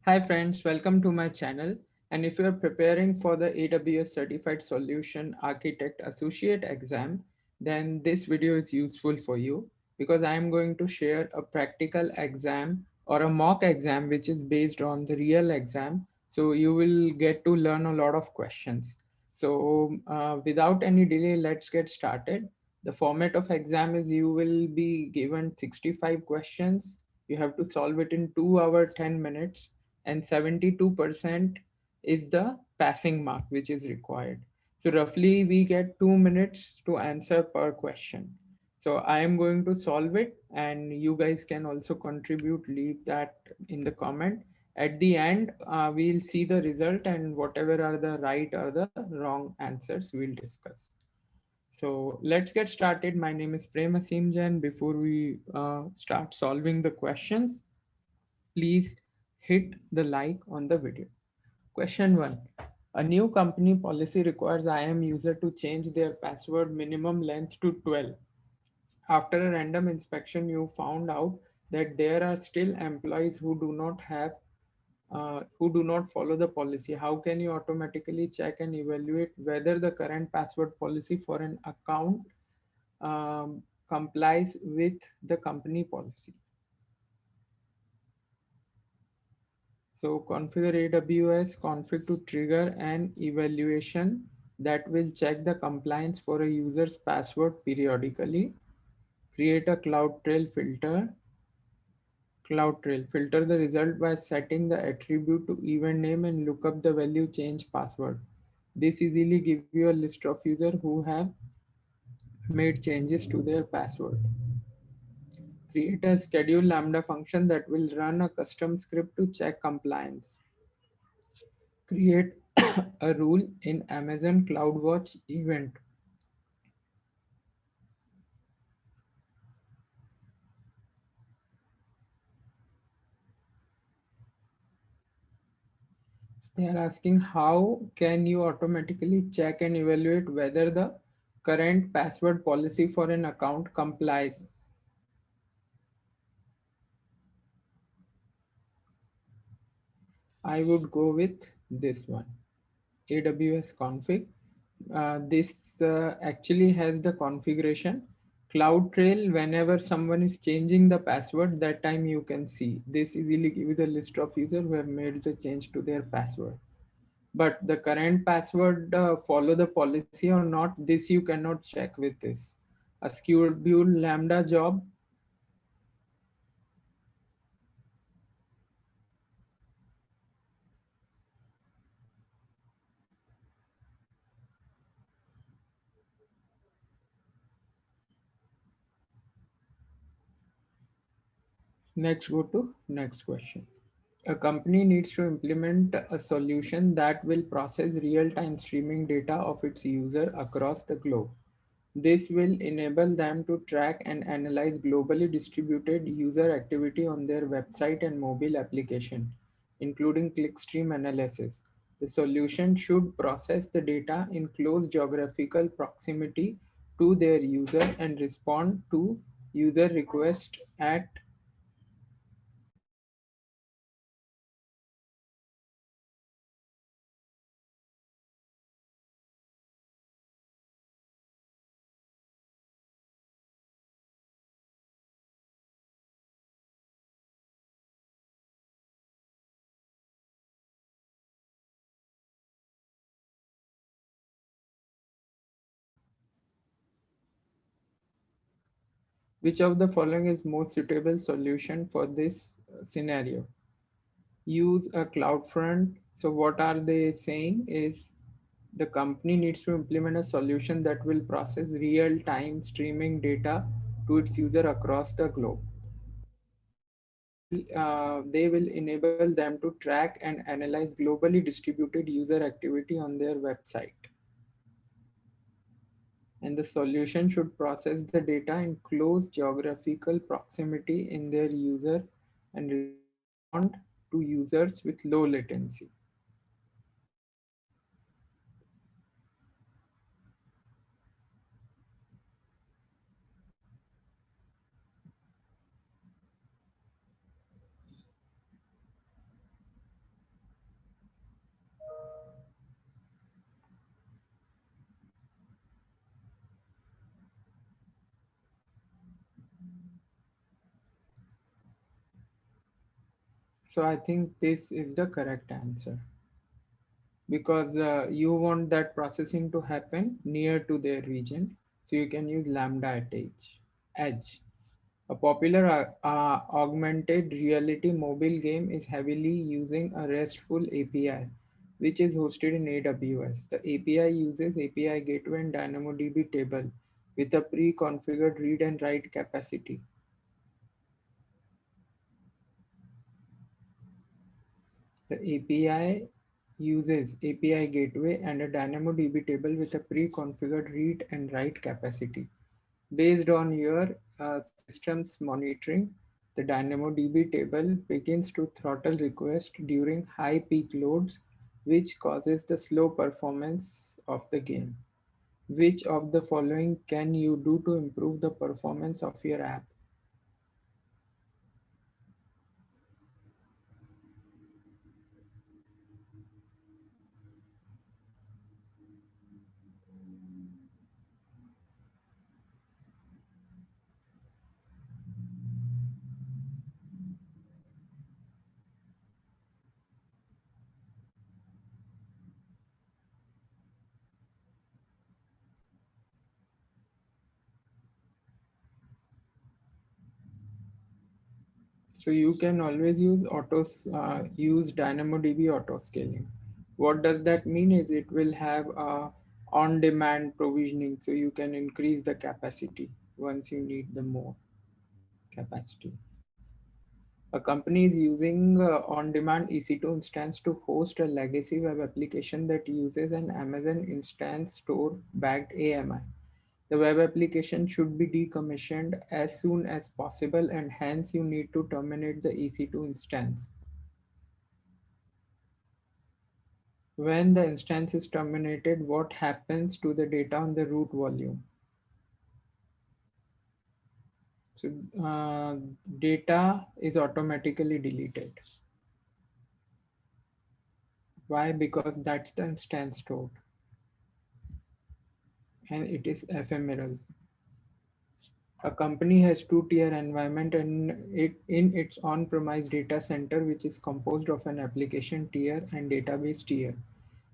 Hi friends, welcome to my channel. And if you are preparing for the AWS Certified Solution Architect Associate exam, then this video is useful for you because I am going to share a practical exam or a mock exam which is based on the real exam. So you will get to learn a lot of questions. So without any delay, let's get started. The format of exam is you will be given 65 questions. You have to solve it in 2 hour 10 minutes, and 72% is the passing mark which is required. So roughly we get 2 minutes to answer per question. So I am going to solve it and you guys can also contribute, leave that in the comment. At the end, we'll see the result and whatever are the right or the wrong answers we'll discuss. So let's get started. My name is Prem Asim Jain. Before we start solving the questions, please hit the like on the video. Question 1. A new company policy requires IAM user to change their password minimum length to 12. After a random inspection, you found out that there are still employees who do not follow the policy. How can you automatically check and evaluate whether the current password policy for an account complies with the company policy? So configure AWS config to trigger an evaluation that will check the compliance for a user's password periodically. Create a CloudTrail filter. CloudTrail filter the result by setting the attribute to event name and look up the value change password. This easily give you a list of users who have made changes to their password. Create a schedule Lambda function that will run a custom script to check compliance. Create a rule in Amazon CloudWatch event. They are asking how can you automatically check and evaluate whether the current password policy for an account complies. I would go with this one, AWS config. This actually has the configuration. CloudTrail, whenever someone is changing the password, that time you can see. This easily give you the list of users who have made the change to their password. But the current password follow the policy or not, this you cannot check with this. A schedule Lambda job. Next, go to next question. A company needs to implement a solution that will process real-time streaming data of its user across the globe. This will enable them to track and analyze globally distributed user activity on their website and mobile application, including clickstream analysis. The solution should process the data in close geographical proximity to their user and respond to user requests at which of the following is most suitable solution for this scenario? Use a CloudFront. So what are they saying is the company needs to implement a solution that will process real-time streaming data to its user across the globe. They will enable them to track and analyze globally distributed user activity on their website. And the solution should process the data in close geographical proximity in their user and respond to users with low latency. So I think this is the correct answer because you want that processing to happen near to their region. So you can use Lambda at edge. A popular augmented reality mobile game is heavily using a RESTful API, which is hosted in AWS. The API uses API Gateway and DynamoDB table with a pre-configured read and write capacity. The API uses API Gateway and a DynamoDB table with a pre-configured read and write capacity. Based on your system's monitoring, the DynamoDB table begins to throttle requests during high peak loads, which causes the slow performance of the game. Which of the following can you do to improve the performance of your app? So you can always use DynamoDB auto scaling. What does that mean is it will have on-demand provisioning, so you can increase the capacity once you need the more capacity. A company is using on-demand EC2 instance to host a legacy web application that uses an Amazon Instance Store backed AMI. The web application should be decommissioned as soon as possible, and hence you need to terminate the EC2 instance. When the instance is terminated, what happens to the data on the root volume? So data is automatically deleted. Why? Because that's the instance stored and it is ephemeral. A company has two-tier environment and it in its on-premise data center, which is composed of an application tier and database tier.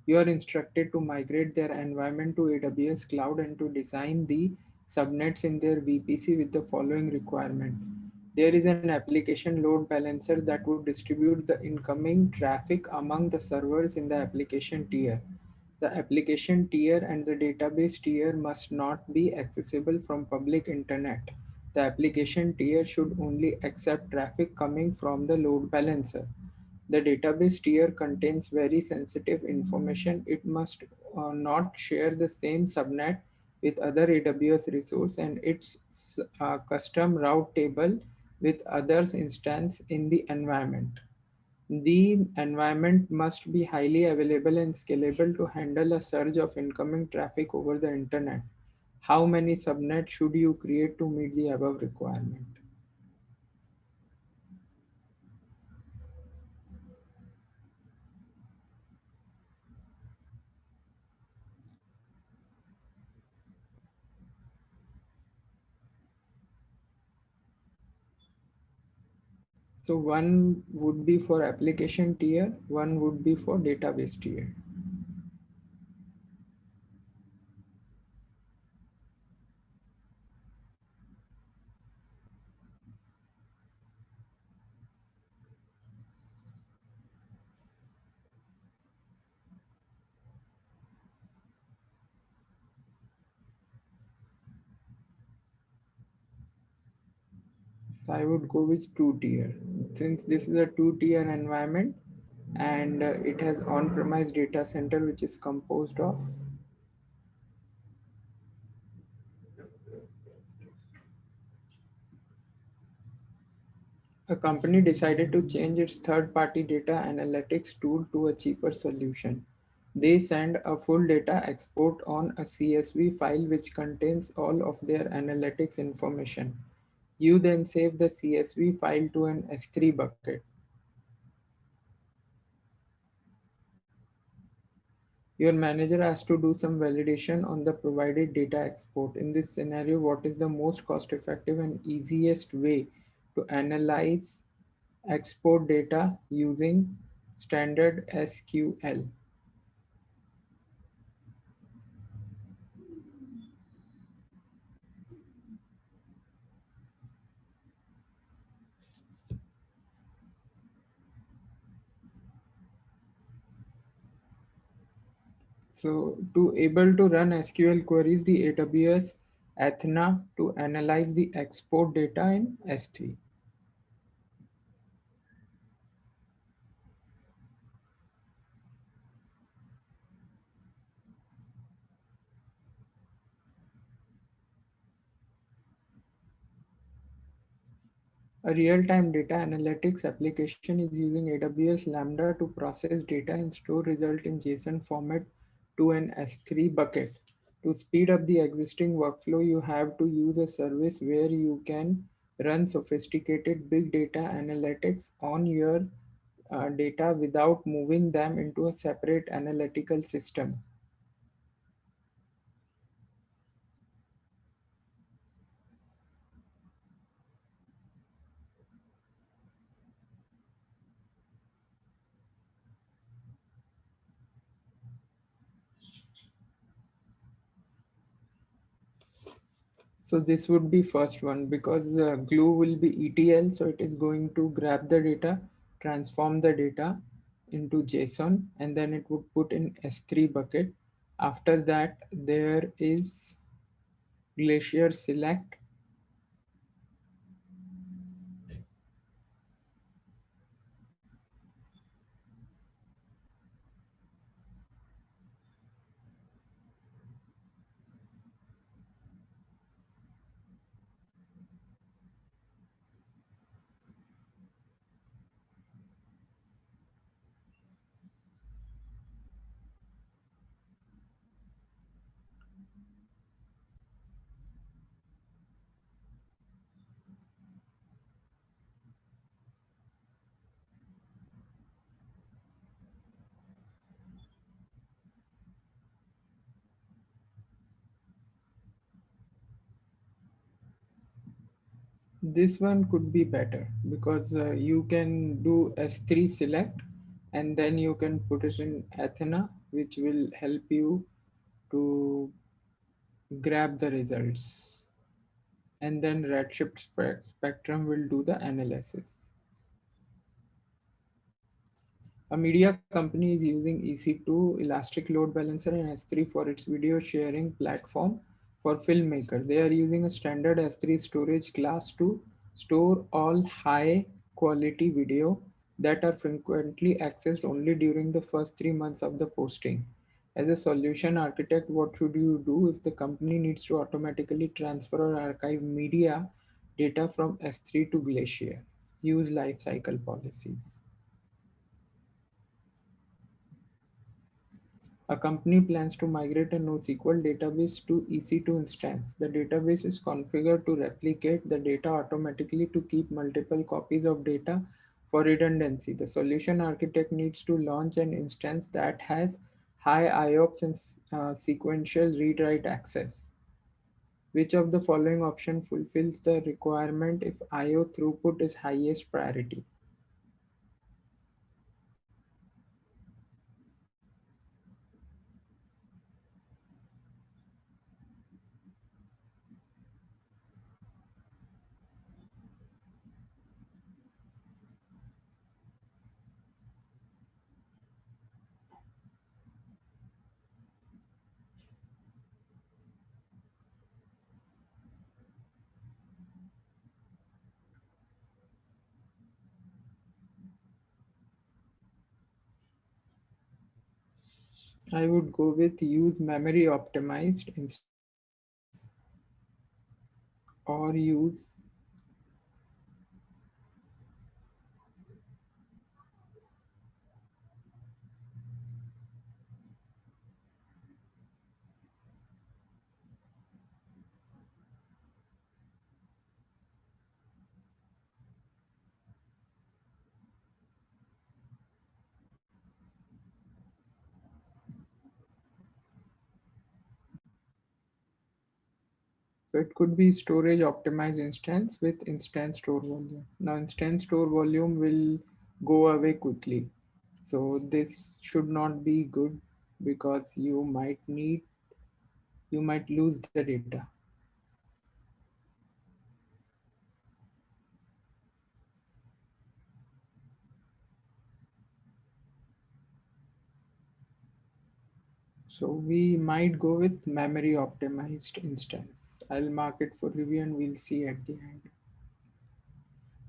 You are instructed to migrate their environment to AWS cloud and to design the subnets in their VPC with the following requirement. There is an application load balancer that would distribute the incoming traffic among the servers in the application tier. The application tier and the database tier must not be accessible from public internet. The application tier should only accept traffic coming from the load balancer. The database tier contains very sensitive information. It must not share the same subnet with other AWS resource and its custom route table with others instance in the environment. The environment must be highly available and scalable to handle a surge of incoming traffic over the internet. How many subnets should you create to meet the above requirement? So one would be for application tier, one would be for database tier. So I would go with two tier. Since this is a two-tier environment and it has on-premise data center which is composed of a company decided to change its third-party data analytics tool to a cheaper solution. They send a full data export on a CSV file which contains all of their analytics information. You then save the CSV file to an S3 bucket. Your manager has to do some validation on the provided data export. In this scenario, what is the most cost effective and easiest way to analyze export data using standard SQL. So to able to run SQL queries, the AWS Athena to analyze the export data in S3. A real-time data analytics application is using AWS Lambda to process data and store result in JSON format to an S3 bucket. To speed up the existing workflow, you have to use a service where you can run sophisticated big data analytics on your data without moving them into a separate analytical system. So this would be first one because glue will be ETL. So it is going to grab the data, transform the data into JSON, and then it would put in S3 bucket. After that, there is Glacier select. This one could be better because you can do S3 select and then you can put it in Athena, which will help you to grab the results. And then Redshift Spectrum will do the analysis. A media company is using EC2, Elastic Load Balancer, and S3 for its video sharing platform for filmmaker. They are using a standard S3 storage class to store all high quality video that are frequently accessed only during the first 3 months of the posting. As a solution architect, what should you do if the company needs to automatically transfer or archive media data from S3 to Glacier? Use lifecycle policies. A company plans to migrate a NoSQL database to EC2 instance. The database is configured to replicate the data automatically to keep multiple copies of data for redundancy. The solution architect needs to launch an instance that has high IOPS and sequential read-write access. Which of the following option fulfills the requirement if IO throughput is highest priority? I would go with use memory optimized instance or use. So it could be storage optimized instance with instance store volume. Now instance store volume will go away quickly. So this should not be good because you might lose the data. So we might go with memory optimized instance. I'll mark it for review and we'll see at the end.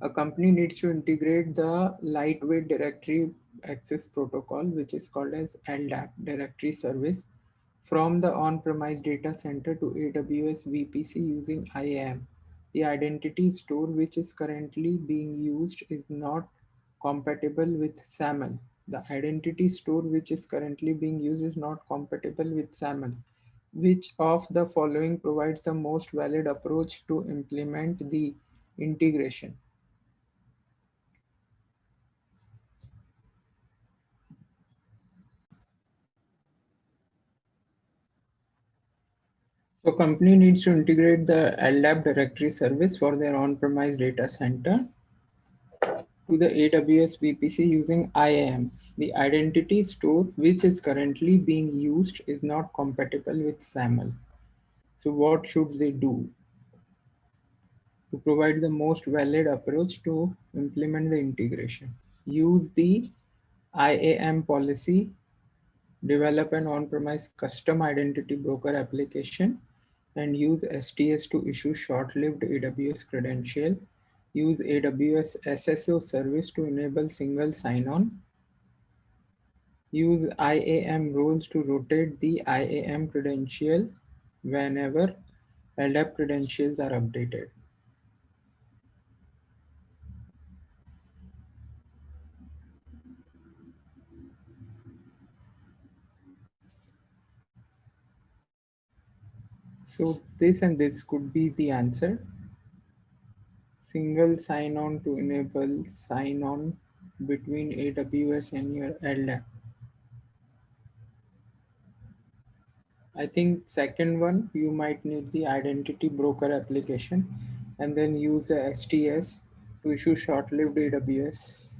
A company needs to integrate the lightweight directory access protocol, which is called as LDAP, directory service, from the on-premise data center to AWS VPC using IAM. The identity store which is currently being used is not compatible with SAML. The identity store which is currently being used is not compatible with SAML. Which of the following provides the most valid approach to implement the integration? So company needs to integrate the LDAP directory service for their on-premise data center to the AWS VPC using IAM. The identity store which is currently being used is not compatible with SAML. So what should they do to provide the most valid approach to implement the integration? Use the IAM policy, develop an on-premise custom identity broker application, and use STS to issue short-lived AWS credential. Use AWS SSO service to enable single sign-on. Use IAM roles to rotate the IAM credential whenever LDAP credentials are updated. So this and this could be the answer. Single sign-on to enable sign-on between AWS and your LDAP. I think second one, you might need the identity broker application and then use the STS to issue short-lived AWS.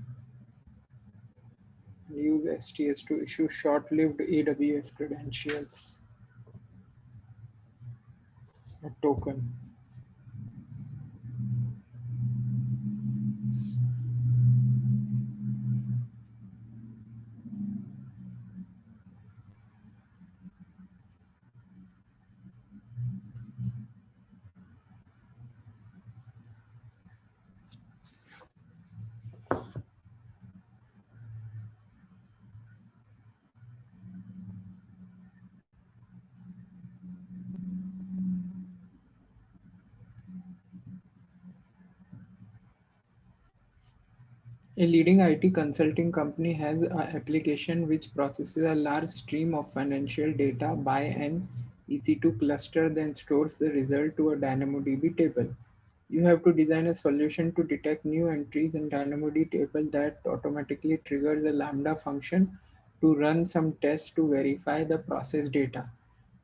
Use STS to issue short-lived AWS credentials, a token. A leading IT consulting company has an application which processes a large stream of financial data by an EC2 cluster, then stores the result to a DynamoDB table. You have to design a solution to detect new entries in DynamoDB table that automatically triggers a Lambda function to run some tests to verify the process data.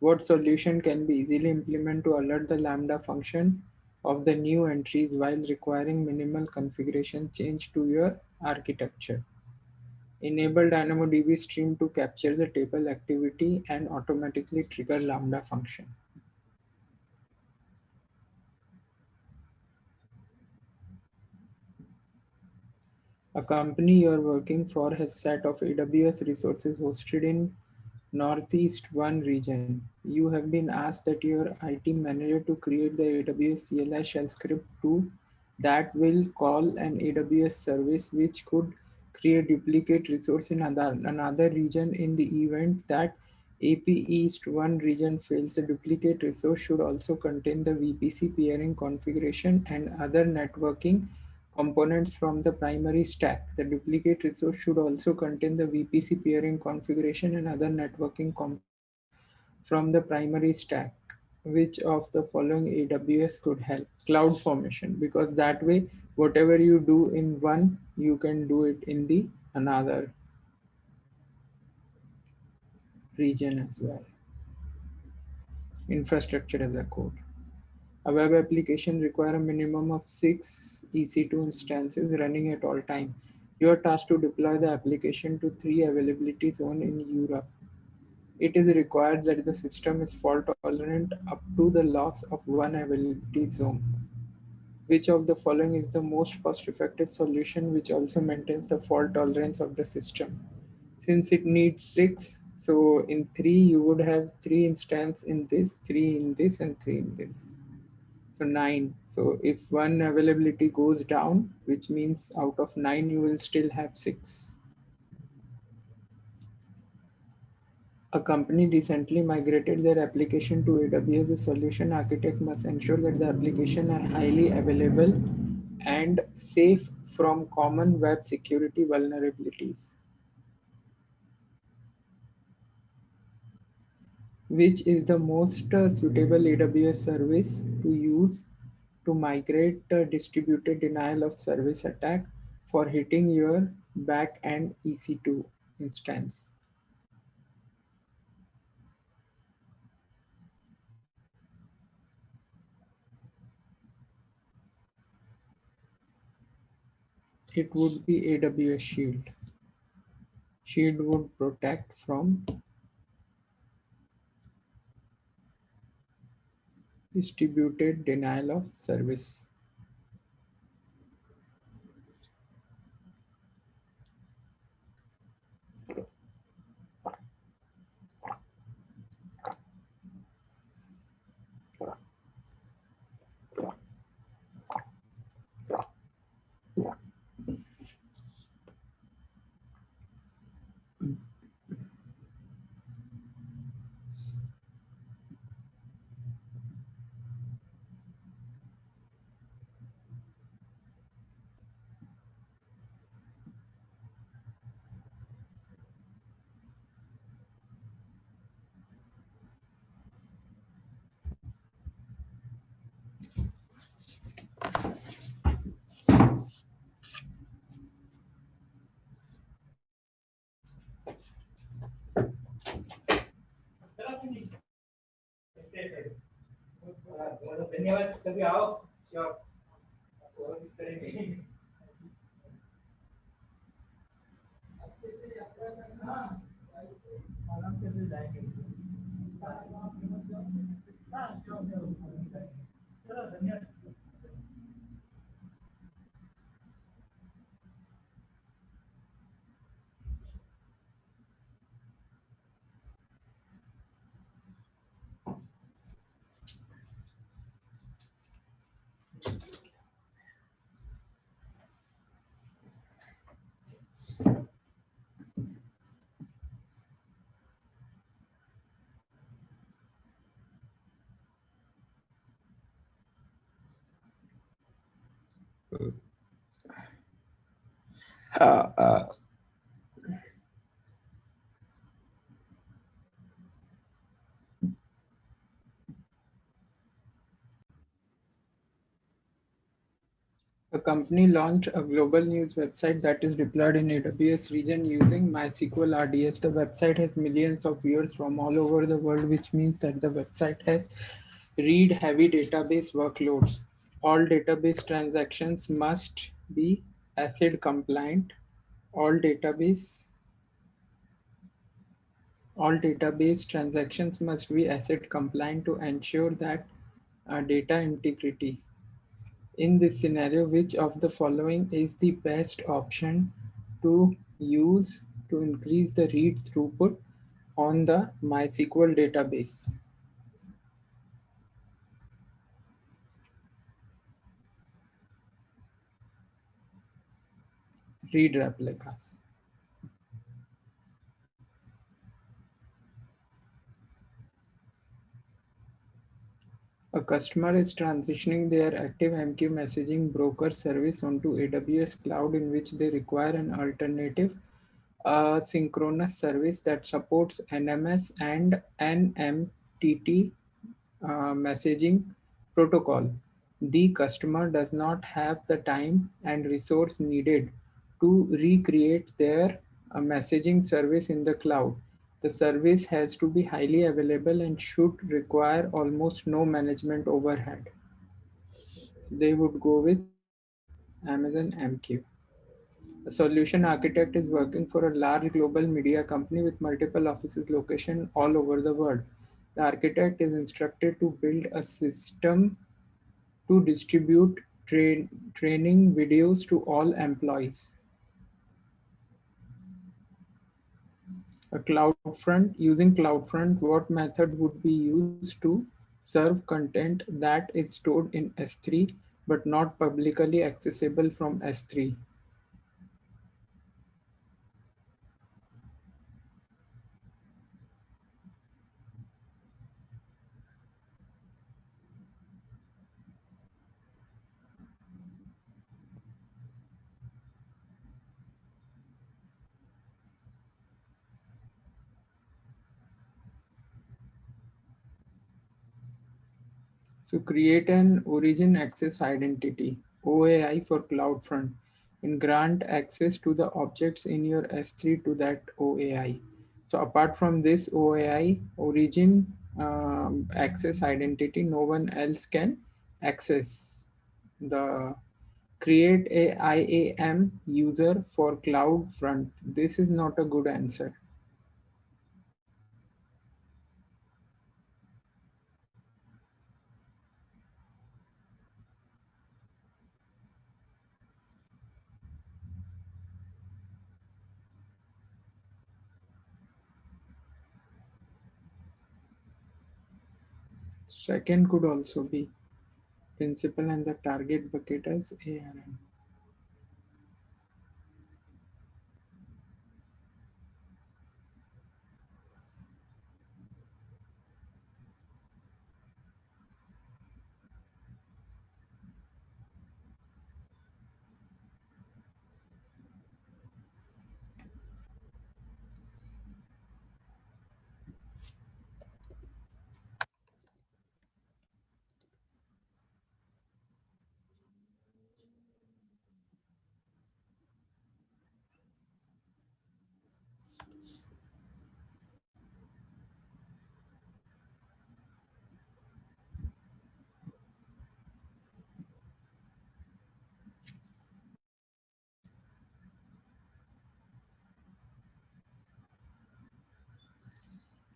What solution can be easily implemented to alert the Lambda function of the new entries while requiring minimal configuration change to your architecture? Enable DynamoDB stream to capture the table activity and automatically trigger Lambda function. A company you're working for has set of AWS resources hosted in Northeast 1 region. You have been asked that your IT manager to create the AWS CLI shell script to that will call an AWS service which could create duplicate resource in another region. In the event that AP East 1 region fails, the duplicate resource should also contain the VPC peering configuration and other networking components from the primary stack. The duplicate resource should also contain the VPC peering configuration and other networking components from the primary stack. Which of the following AWS could help? Cloud formation, because that way, whatever you do in one, you can do it in the another region as well. Infrastructure as a code. A web application requires a minimum of 6 EC2 instances running at all time. You are tasked to deploy the application to 3 availability zones in Europe. It is required that the system is fault tolerant up to the loss of one availability zone. Which of the following is the most cost-effective solution which also maintains the fault tolerance of the system? Since it needs 6, so in 3 you would have 3 instance in this, 3 in this, and 3 in this. So 9. So if one availability goes down, which means out of 9 you will still have 6. A company recently migrated their application to AWS. The solution architect must ensure that the application are highly available and safe from common web security vulnerabilities. Which is the most suitable AWS service to use to migrate distributed denial of service attack for hitting your back end EC2 instance? It would be AWS Shield. Shield would protect from distributed denial of service. A company launched a global news website that is deployed in AWS region using MySQL RDS. The website has millions of viewers from all over the world, which means that the website has read heavy database workloads. All database transactions must be ACID compliant. All database all database transactions must be ACID compliant to ensure that data integrity. In this scenario, which of the following is the best option to use to increase the read throughput on the MySQL database? Read replicas. A customer is transitioning their ActiveMQ messaging broker service onto AWS Cloud, in which they require an alternative synchronous service that supports NMS and NMTT messaging protocol. The customer does not have the time and resource needed to recreate their messaging service in the cloud. The service has to be highly available and should require almost no management overhead. So they would go with Amazon MQ. A solution architect is working for a large global media company with multiple offices location all over the world. The architect is instructed to build a system to distribute training videos to all employees. A CloudFront, using CloudFront, what method would be used to serve content that is stored in S3 but not publicly accessible from S3? So create an origin access identity, OAI for CloudFront, and grant access to the objects in your S3 to that OAI. So apart from this OAI, origin access identity, no one else can access the create a IAM user for CloudFront. This is not a good answer. Second could also be principal and the target bucket as ARM.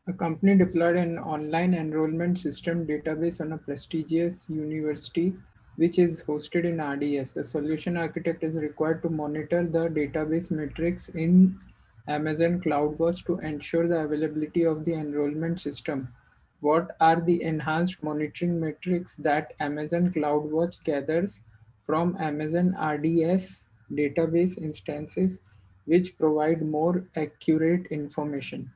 A company deployed an online enrollment system database on a prestigious university which is hosted in RDS. The solution architect is required to monitor the database metrics in Amazon CloudWatch to ensure the availability of the enrollment system. What are the enhanced monitoring metrics that Amazon CloudWatch gathers from Amazon RDS database instances which provide more accurate information?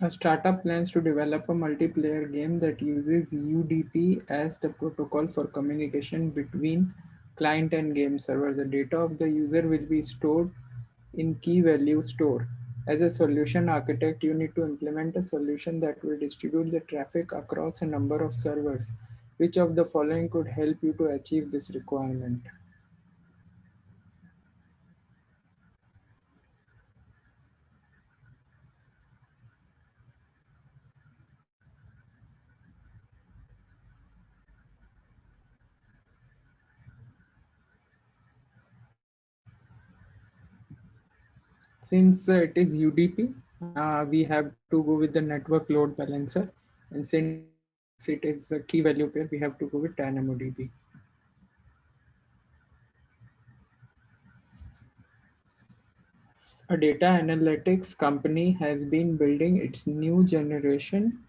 A startup plans to develop a multiplayer game that uses UDP as the protocol for communication between client and game server. The data of the user will be stored in key value store. As a solution architect, you need to implement a solution that will distribute the traffic across a number of servers. Which of the following could help you to achieve this requirement? Since it is UDP, we have to go with the network load balancer. And since it is a key value pair, we have to go with DynamoDB. A data analytics company has been building its new generation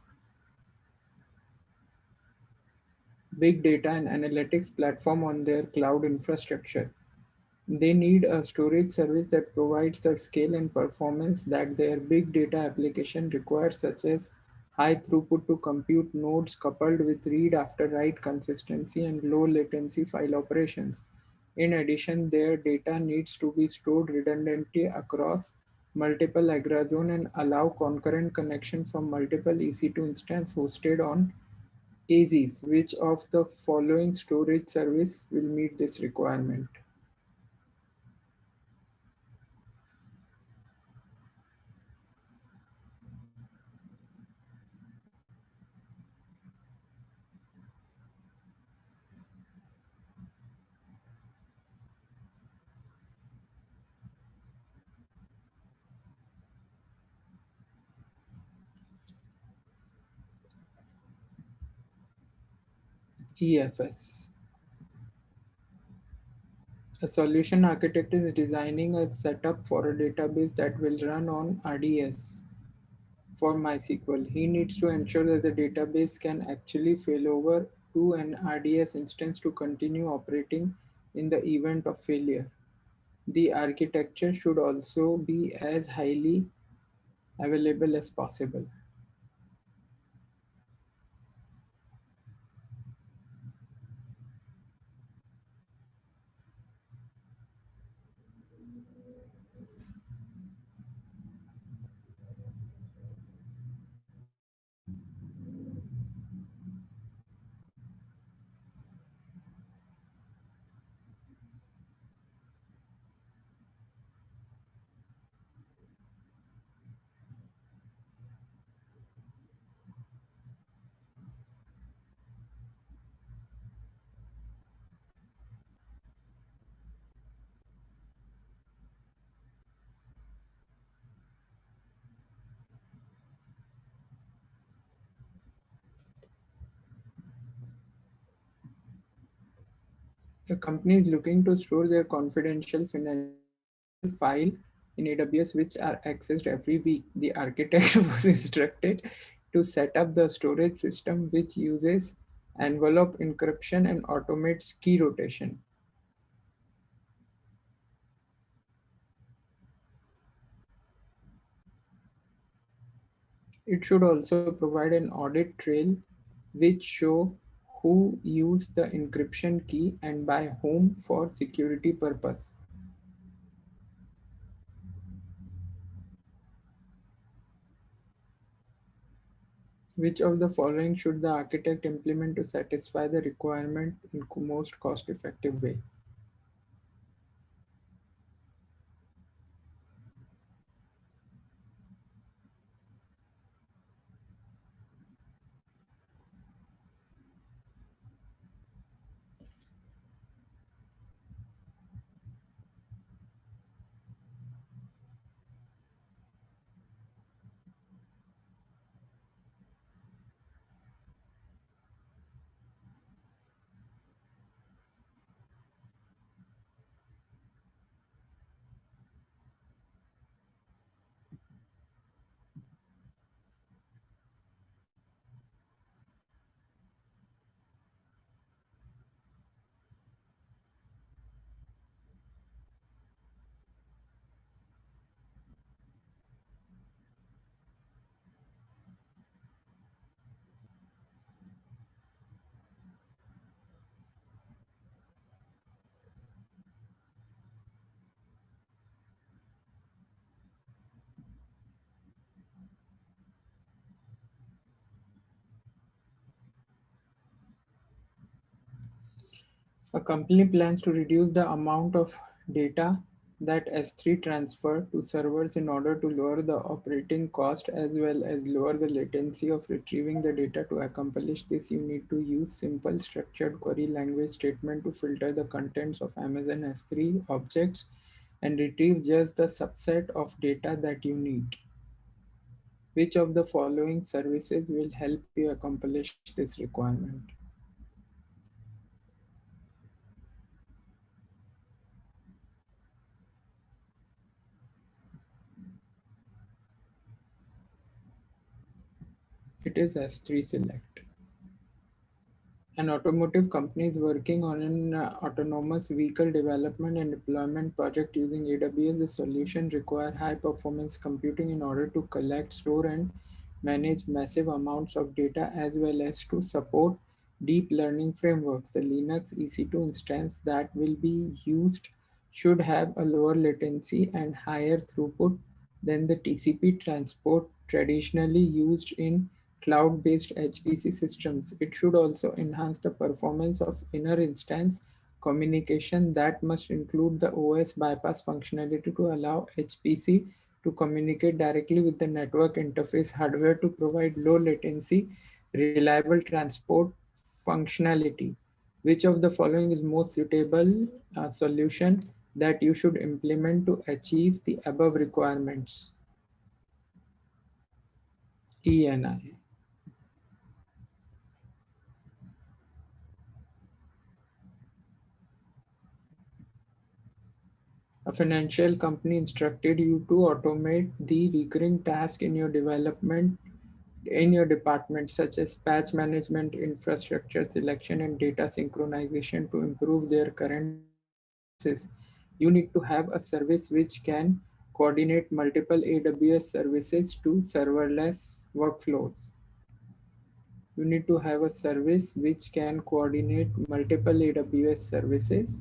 big data and analytics platform on their cloud infrastructure. They need a storage service that provides the scale and performance that their big data application requires, such as high throughput to compute nodes coupled with read after write consistency and low latency file operations. In addition, their data needs to be stored redundantly across multiple Agrazone and allow concurrent connection from multiple EC2 instances hosted on AZs. Which of the following storage service will meet this requirement? EFS. A solution architect is designing a setup for a database that will run on RDS for MySQL. He needs to ensure that the database can actually fail over to an RDS instance to continue operating in the event of failure. The architecture should also be as highly available as possible. A company is looking to store their confidential financial file in AWS, which are accessed every week. The architect was instructed to set up the storage system which uses envelope encryption and automates key rotation. It should also provide an audit trail which show who used the encryption key and by whom for security purpose. Which of the following should the architect implement to satisfy the requirement in most cost effective way? A company plans to reduce the amount of data that S3 transfer to servers in order to lower the operating cost as well as lower the latency of retrieving the data. To accomplish this, you need to use simple structured query language statement to filter the contents of Amazon S3 objects and retrieve just the subset of data that you need. Which of the following services will help you accomplish this requirement? It is S3 Select. An automotive company is working on an autonomous vehicle development and deployment project using AWS. The solution require high performance computing in order to collect, store, and manage massive amounts of data as well as to support deep learning frameworks. The Linux EC2 instance that will be used should have a lower latency and higher throughput than the TCP transport traditionally used in cloud-based HPC systems. It should also enhance the performance of inner instance communication that must include the OS bypass functionality to allow HPC to communicate directly with the network interface hardware to provide low latency, reliable transport functionality. Which of the following is most suitable solution that you should implement to achieve the above requirements? ENI. A financial company instructed you to automate the recurring task in your department, such as patch management, infrastructure selection, and data synchronization to improve their current processes. You need to have a service which can coordinate multiple AWS services to serverless workflows. You need to have a service which can coordinate multiple AWS services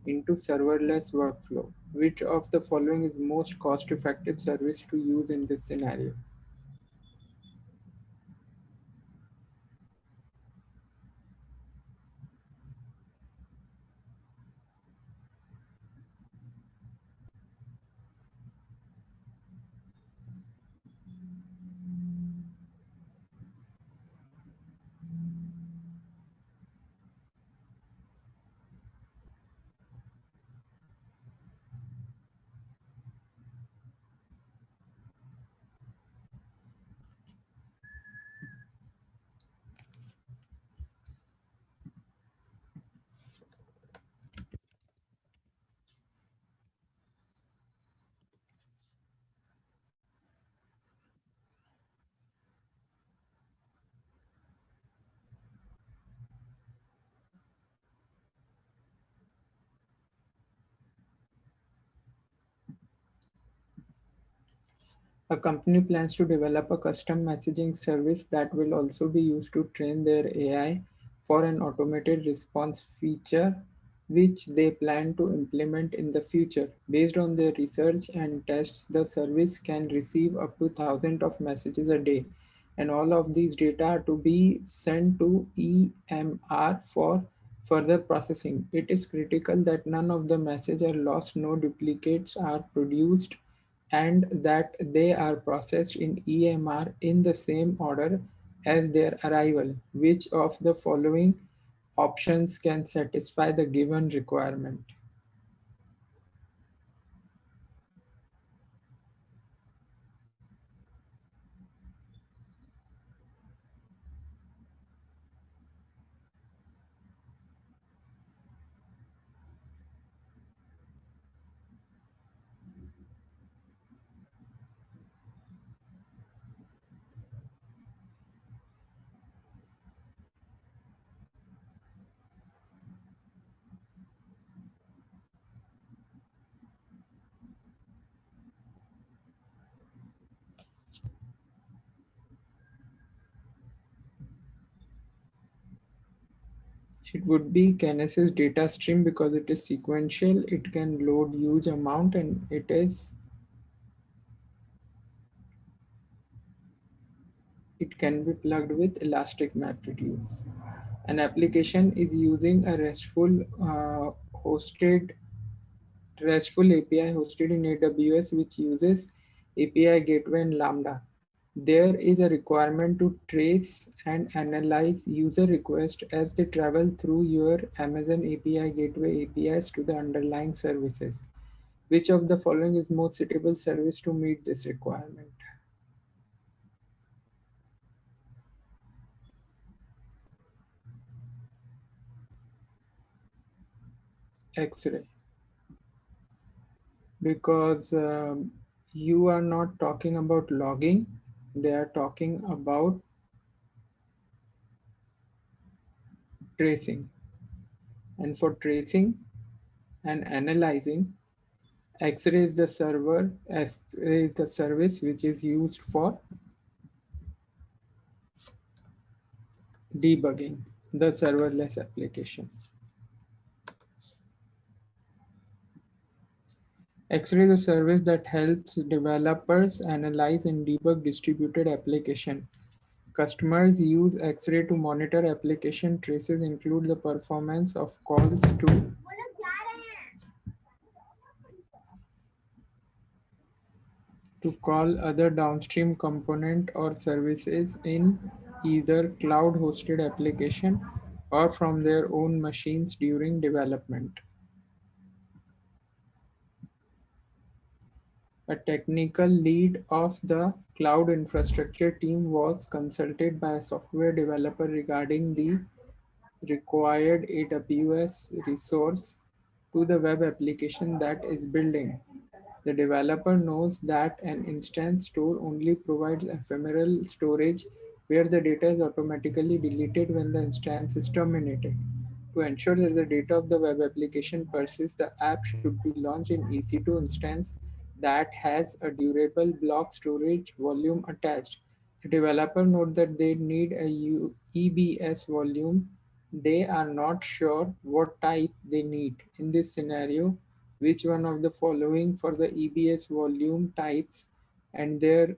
into serverless workflow. Which of the following is most cost-effective service to use in this scenario? A company plans to develop a custom messaging service that will also be used to train their AI for an automated response feature, which they plan to implement in the future. Based on their research and tests, the service can receive up to thousands of messages a day, and all of these data are to be sent to EMR for further processing. It is critical that none of the messages are lost, no duplicates are produced, and that they are processed in EMR in the same order as their arrival. Which of the following options can satisfy the given requirement? It would be Kinesis data stream because it is sequential, it can load huge amount, and it can be plugged with Elastic MapReduce. An application is using a hosted RESTful API hosted in AWS, which uses API Gateway and Lambda. There is a requirement to trace and analyze user requests as they travel through your Amazon API Gateway APIs to the underlying services. Which of the following is most suitable service to meet this requirement? X-ray, because you are not talking about logging, they are talking about tracing. And for tracing and analyzing, X-ray is the server, X-ray is the service which is used for debugging the serverless application. X-ray is a service that helps developers analyze and debug distributed application. Customers use X-ray to monitor application traces, include the performance of calls to call other downstream component or services in either cloud hosted application or from their own machines during development. A technical lead of the cloud infrastructure team was consulted by a software developer regarding the required AWS resource to the web application that is building. The developer knows that an instance store only provides ephemeral storage where the data is automatically deleted when the instance is terminated. To ensure that the data of the web application persists, the app should be launched in EC2 instance that has a durable block storage volume attached. The developer note that they need a EBS volume. They are not sure what type they need. In this scenario, which one of the following for the EBS volume types and their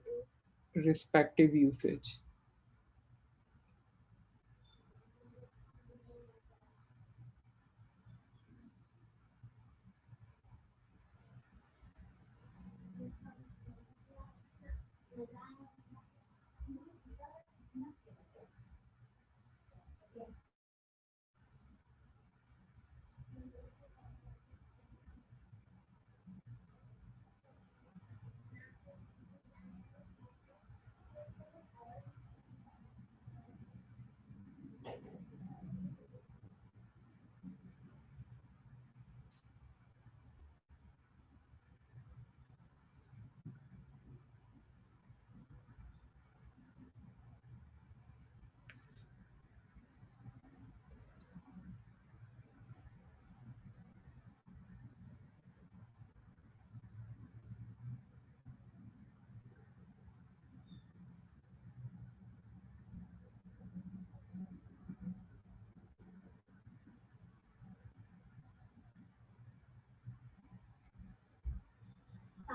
respective usage? A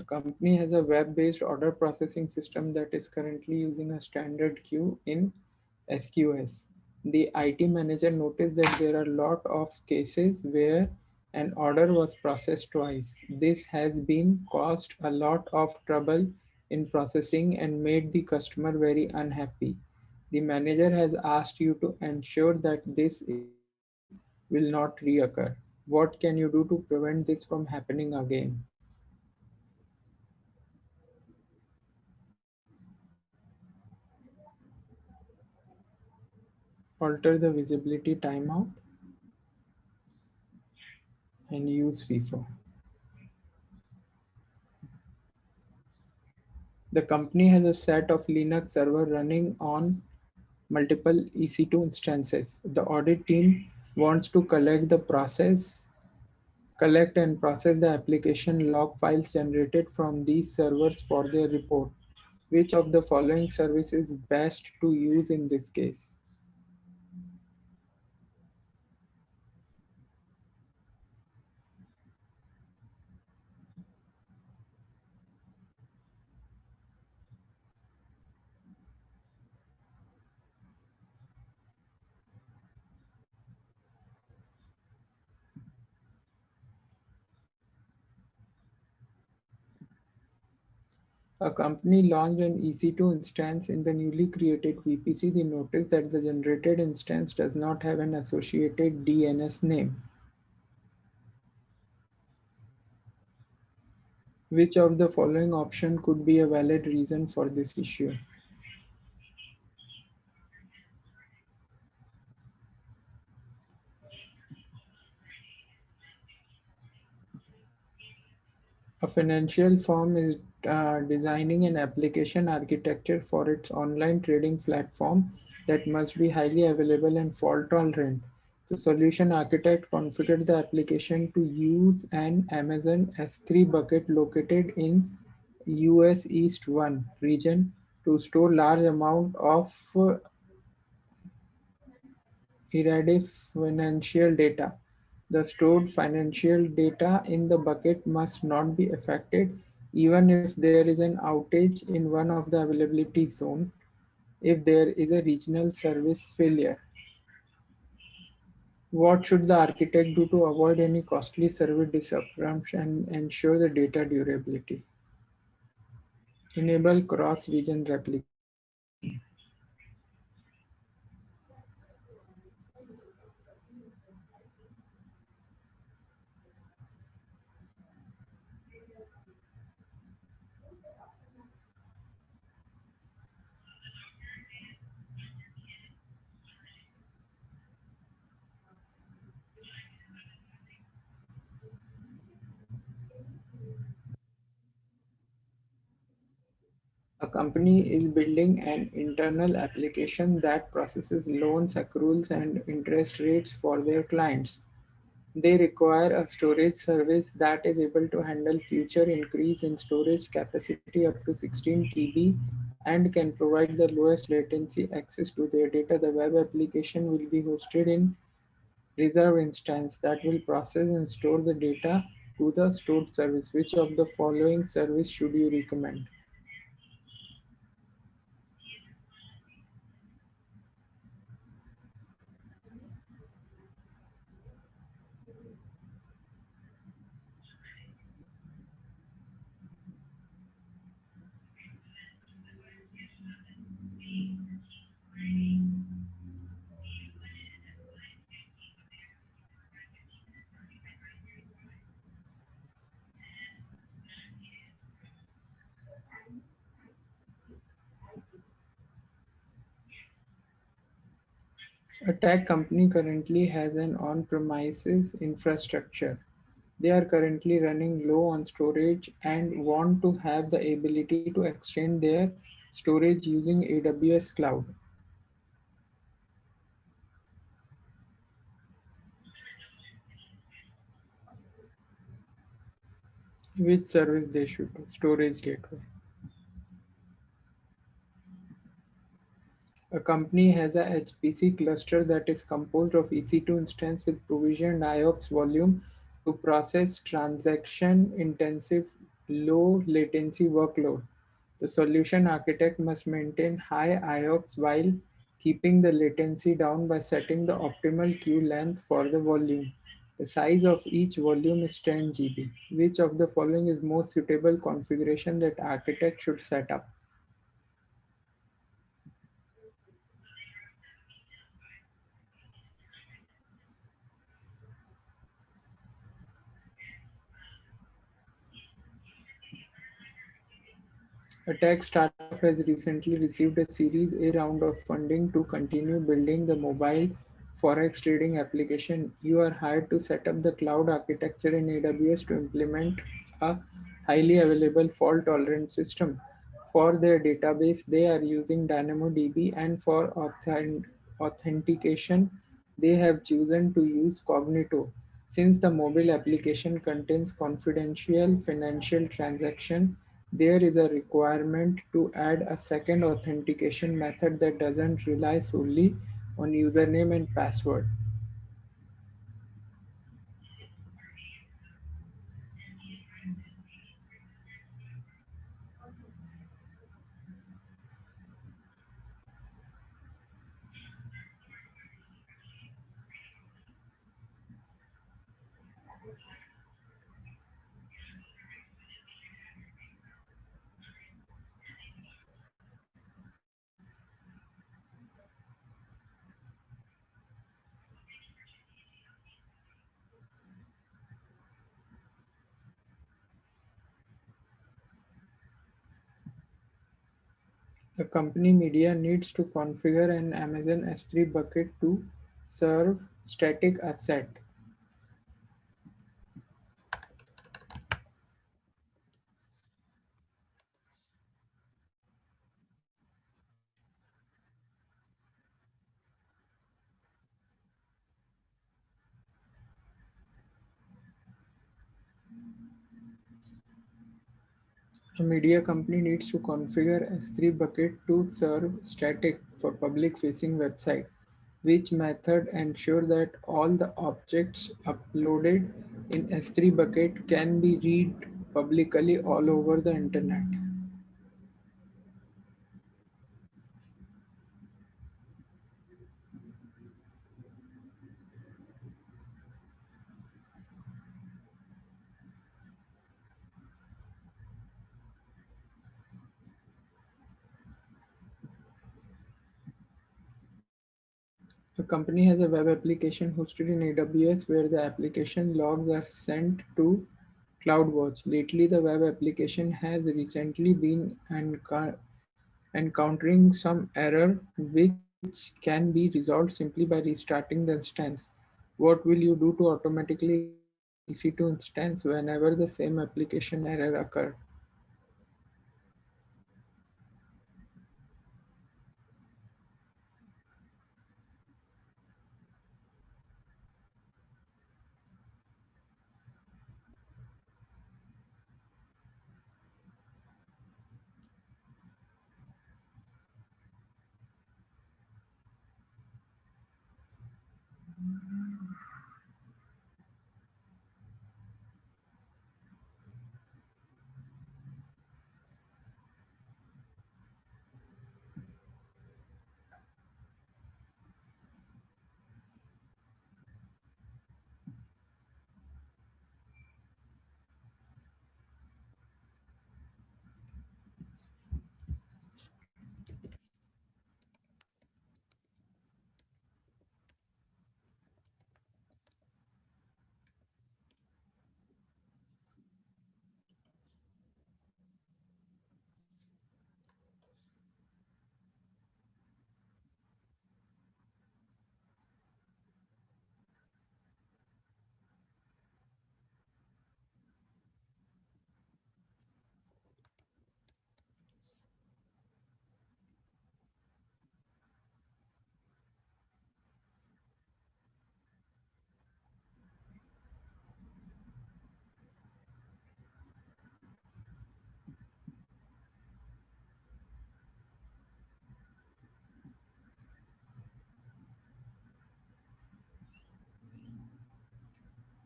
company has a web-based order processing system that is currently using a standard queue in SQS. The IT manager noticed that there are a lot of cases where an order was processed twice. This has been caused a lot of trouble in processing and made the customer very unhappy. The manager has asked you to ensure that this issue will not reoccur. What can you do to prevent this from happening again? Alter the visibility timeout and use FIFO. The company has a set of Linux server running on multiple EC2 instances. The audit team wants to collect and process the application log files generated from these servers for their report. Which of the following service is best to use in this case? A company launched an EC2 instance in the newly created VPC. They noticed that the generated instance does not have an associated DNS name. Which of the following option could be a valid reason for this issue? A financial firm is designing an application architecture for its online trading platform that must be highly available and fault tolerant. The solution architect configured the application to use an Amazon S3 bucket located in US East 1 region to store large amount of erratic financial data. The stored financial data in the bucket must not be affected even if there is an outage in one of the availability zone if there is a regional service failure. What should the architect do to avoid any costly service disruption and ensure the data durability? Enable cross-region replication. A company is building an internal application that processes loans, accruals, and interest rates for their clients. They require a storage service that is able to handle future increase in storage capacity up to 16 TB and can provide the lowest latency access to their data. The web application will be hosted in reserve instance that will process and store the data to the stored service. Which of the following service should you recommend? A tech company currently has an on-premises infrastructure. They are currently running low on storage and want to have the ability to extend their storage using AWS Cloud. Which service they should do? Storage gateway. A company has a HPC cluster that is composed of EC2 instance with provisioned IOPS volume to process transaction intensive low latency workload. The solution architect must maintain high IOPS while keeping the latency down by setting the optimal queue length for the volume. The size of each volume is 10 GB. Which of the following is most suitable configuration that architect should set up? A tech startup has recently received a Series A round of funding to continue building the mobile forex trading application. You are hired to set up the cloud architecture in AWS to implement a highly available fault tolerant system. For their database, they are using DynamoDB, and for authentication, they have chosen to use Cognito. Since the mobile application contains confidential financial transaction, there is a requirement to add a second authentication method that doesn't rely solely on username and password. A company media needs to configure an Amazon S3 bucket to serve static asset. A media company needs to configure S3 bucket to serve static for public facing website, which method ensure that all the objects uploaded in S3 bucket can be read publicly all over the internet. A company has a web application hosted in AWS where the application logs are sent to CloudWatch. Lately, the web application has recently been encountering some error which can be resolved simply by restarting the instance. What will you do to automatically restart your EC2 instance whenever the same application error occurs?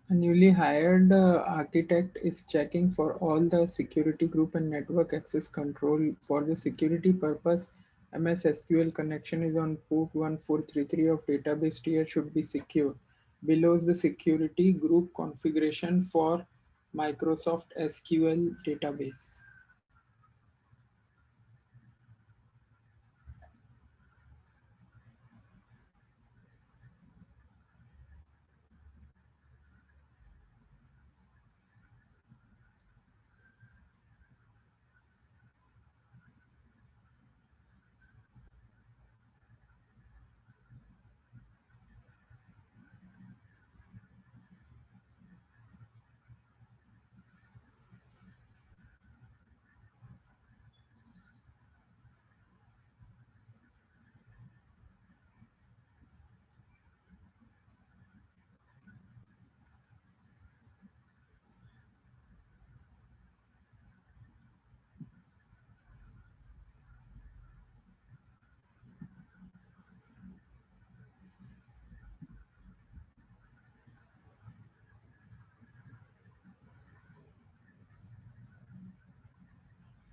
A newly hired architect is checking for all the security group and network access control. For the security purpose, MS SQL connection is on port 1433 of database tier should be secure. Below is the security group configuration for Microsoft SQL database.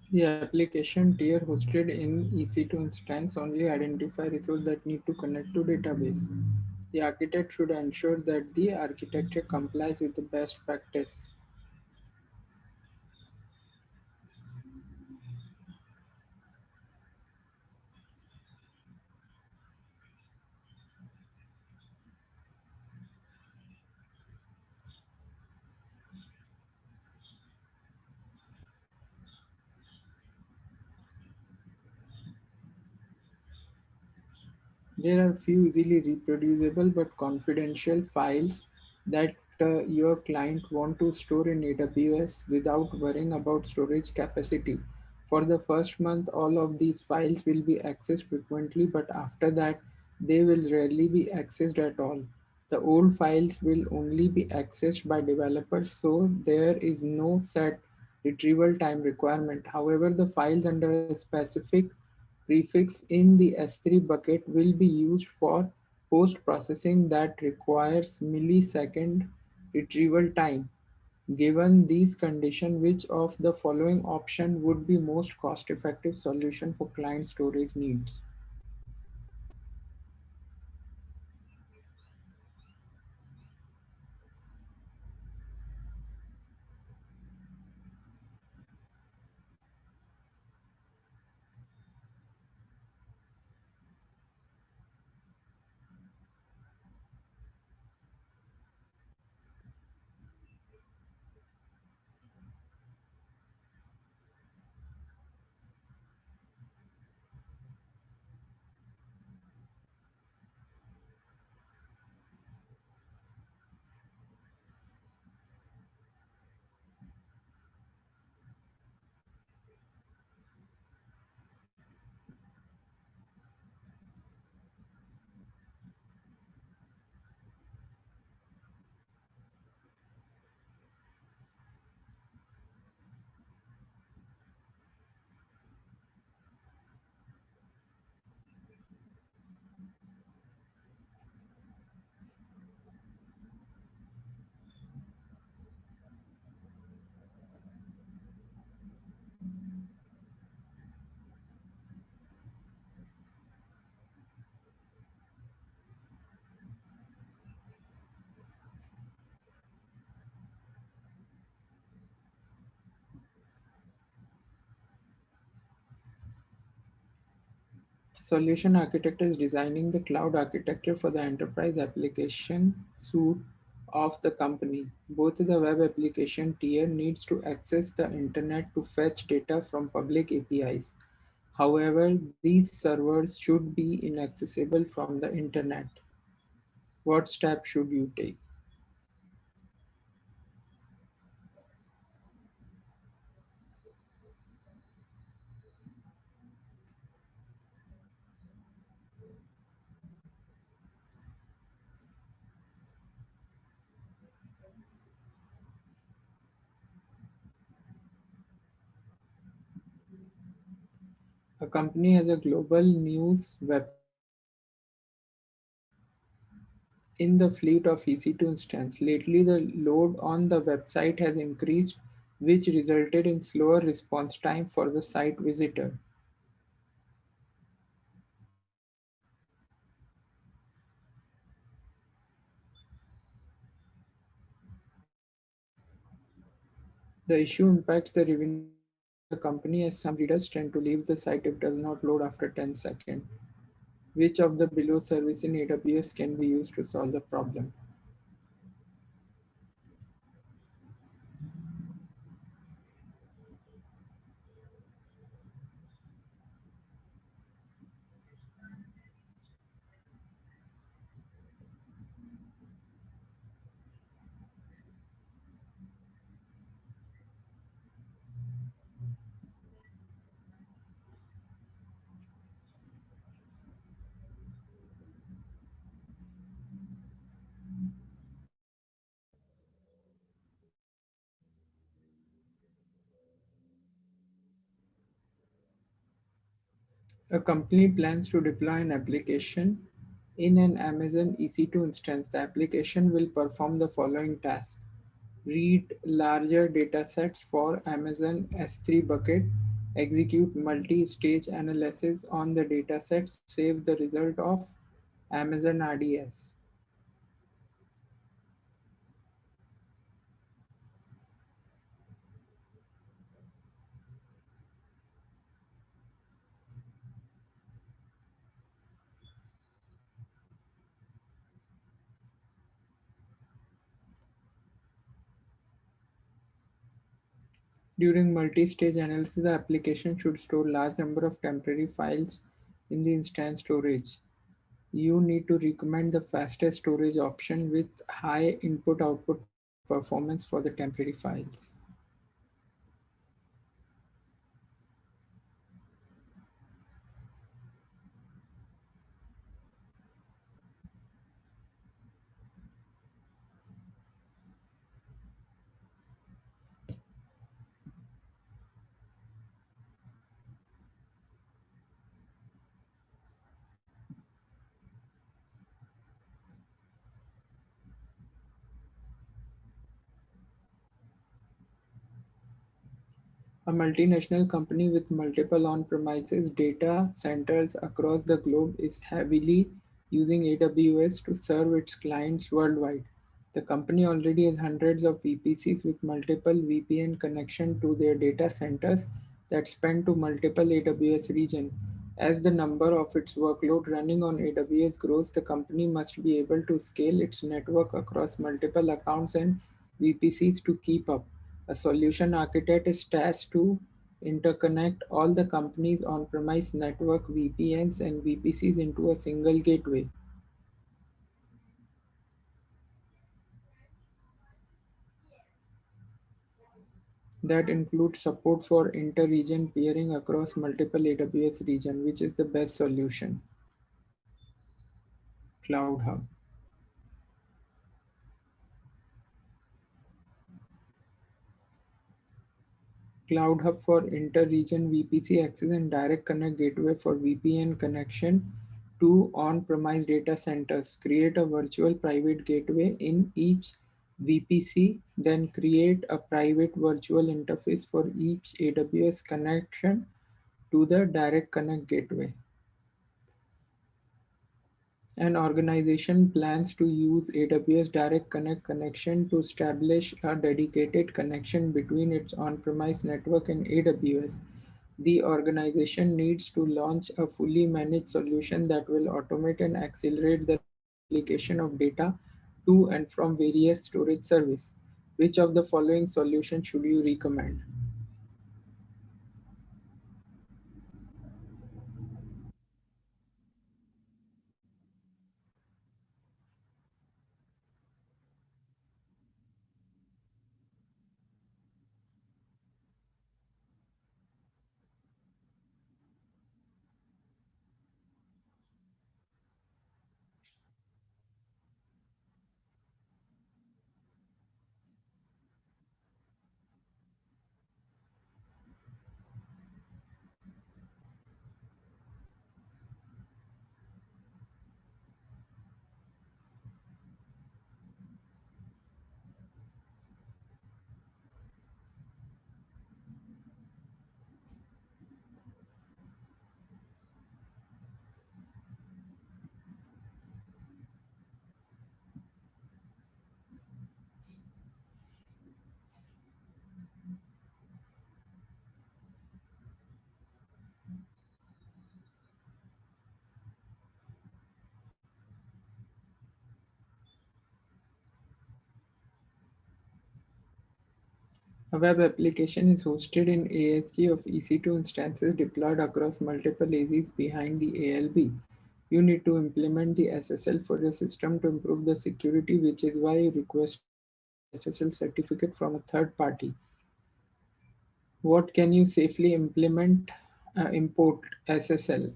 The application tier hosted in EC2 instance only identify resources that need to connect to database. The architect should ensure that the architecture complies with the best practice. There are few easily reproducible but confidential files that your client want to store in AWS without worrying about storage capacity. For the first month, all of these files will be accessed frequently, but after that, they will rarely be accessed at all. The old files will only be accessed by developers, so there is no set retrieval time requirement. However, the files under a specific prefix in the S3 bucket will be used for post processing that requires millisecond retrieval time. Given these conditions, which of the following option would be most cost effective solution for client storage needs? Solution architect is designing the cloud architecture for the enterprise application suite of the company. Both the web application tier needs to access the internet to fetch data from public APIs. However, these servers should be inaccessible from the internet. What steps should you take? A company has a global news website in the fleet of EC2 instance. Lately, the load on the website has increased, which resulted in slower response time for the site visitor. The issue impacts the revenue of the company as some readers tend to leave the site if does not load after 10 seconds. Which of the below service in AWS can be used to solve the problem? A company plans to deploy an application in an Amazon EC2 instance. The application will perform the following tasks: read larger datasets for Amazon S3 bucket, execute multi-stage analysis on the datasets, save the result of Amazon RDS. During multi-stage analysis, the application should store large number of temporary files in the instance storage. you need to recommend the fastest storage option with high input output performance for the temporary files. A multinational company with multiple on premises data centers across the globe is heavily using AWS to serve its clients worldwide. The company already has hundreds of VPCs with multiple VPN connection to their data centers that span to multiple AWS regions. As the number of its workload running on AWS grows, the company must be able to scale its network across multiple accounts and VPCs to keep up. A solution architect is tasked to interconnect all the company's on-premise network VPNs and VPCs into a single gateway. That includes support for inter-region peering across multiple AWS regions, which is the best solution. Cloud Hub. Cloud Hub for inter-region VPC access and direct connect gateway for VPN connection to on-premise data centers. Create a virtual private gateway in each VPC, then create a private virtual interface for each AWS connection to the direct connect gateway. An organization plans to use AWS Direct Connect connection to establish a dedicated connection between its on-premise network and AWS. The organization needs to launch a fully managed solution that will automate and accelerate the replication of data to and from various storage services. Which of the following solutions should you recommend? A web application is hosted in ASG of EC2 instances deployed across multiple AZs behind the ALB. You need to implement the SSL for the system to improve the security, which is why you requested the SSL certificate from a third party. What can you safely import SSL?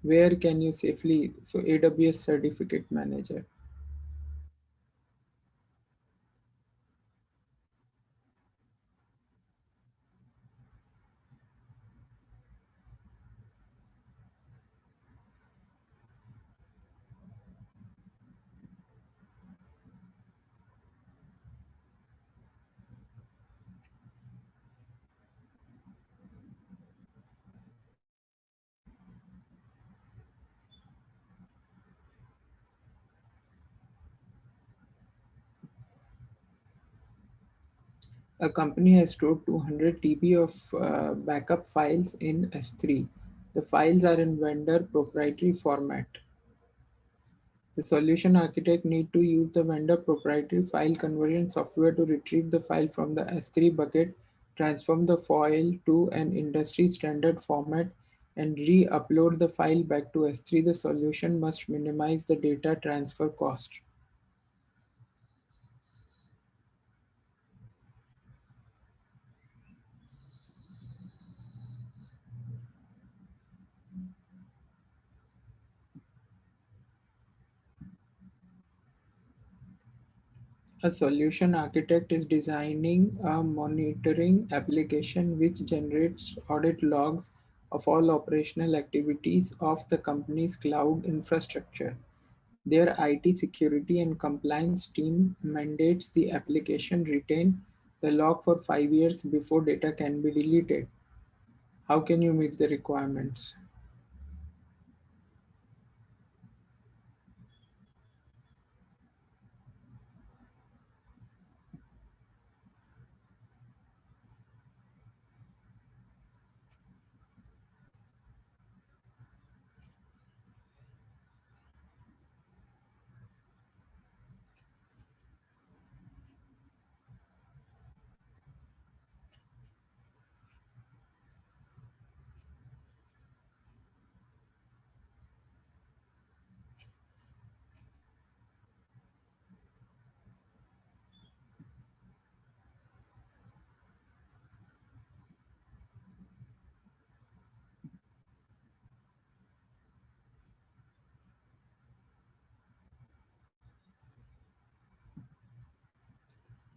Where can you safely? So AWS Certificate Manager. A company has stored 200 TB of backup files in S3. The files are in vendor proprietary format. The solution architect need to use the vendor proprietary file conversion software to retrieve the file from the S3 bucket, transform the file to an industry standard format, and re-upload the file back to S3, the solution must minimize the data transfer cost. A solution architect is designing a monitoring application which generates audit logs of all operational activities of the company's cloud infrastructure. Their IT security and compliance team mandates the application retain the log for 5 years before data can be deleted. How can you meet the requirements?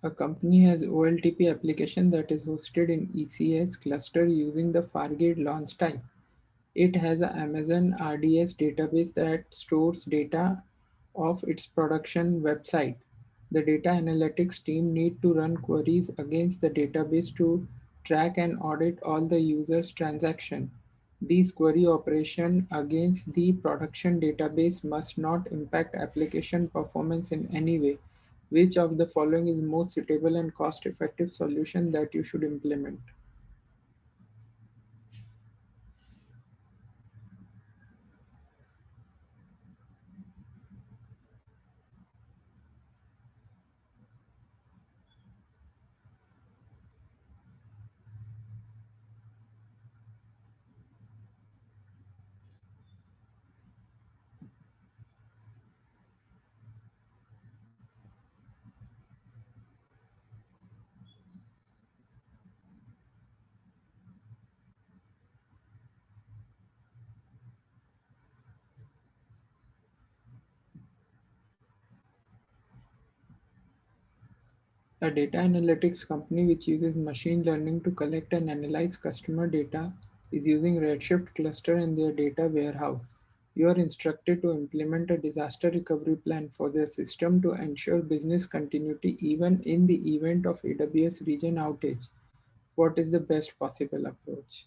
A company has OLTP application that is hosted in ECS cluster using the Fargate launch type. It has an Amazon RDS database that stores data of its production website. The data analytics team need to run queries against the database to track and audit all the users' transaction. These query operation against the production database must not impact application performance in any way. Which of the following is most suitable and cost-effective solution that you should implement? A data analytics company which uses machine learning to collect and analyze customer data is using Redshift cluster in their data warehouse. You are instructed to implement a disaster recovery plan for their system to ensure business continuity even in the event of AWS region outage. What is the best possible approach?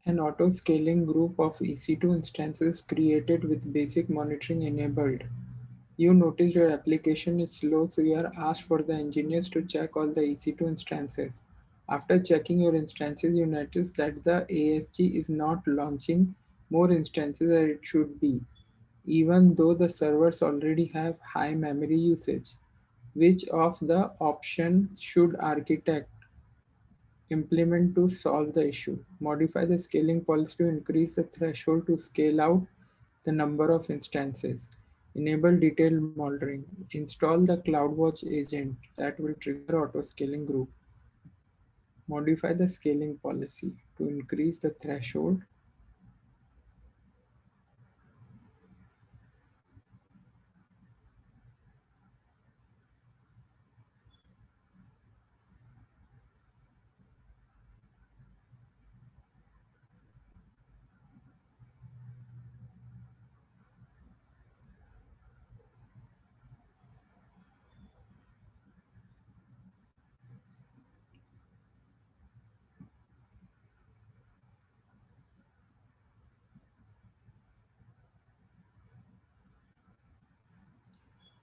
An auto-scaling group of EC2 instances created with basic monitoring enabled. You notice your application is slow, so you are asked for the engineers to check all the EC2 instances. After checking your instances, you notice that the ASG is not launching more instances as it should be, even though the servers already have high memory usage. Which of the options should architect implement to solve the issue? Modify the scaling policy to increase the threshold to scale out the number of instances. Enable detailed monitoring. Install the CloudWatch agent that will trigger auto-scaling group. Modify the scaling policy to increase the threshold.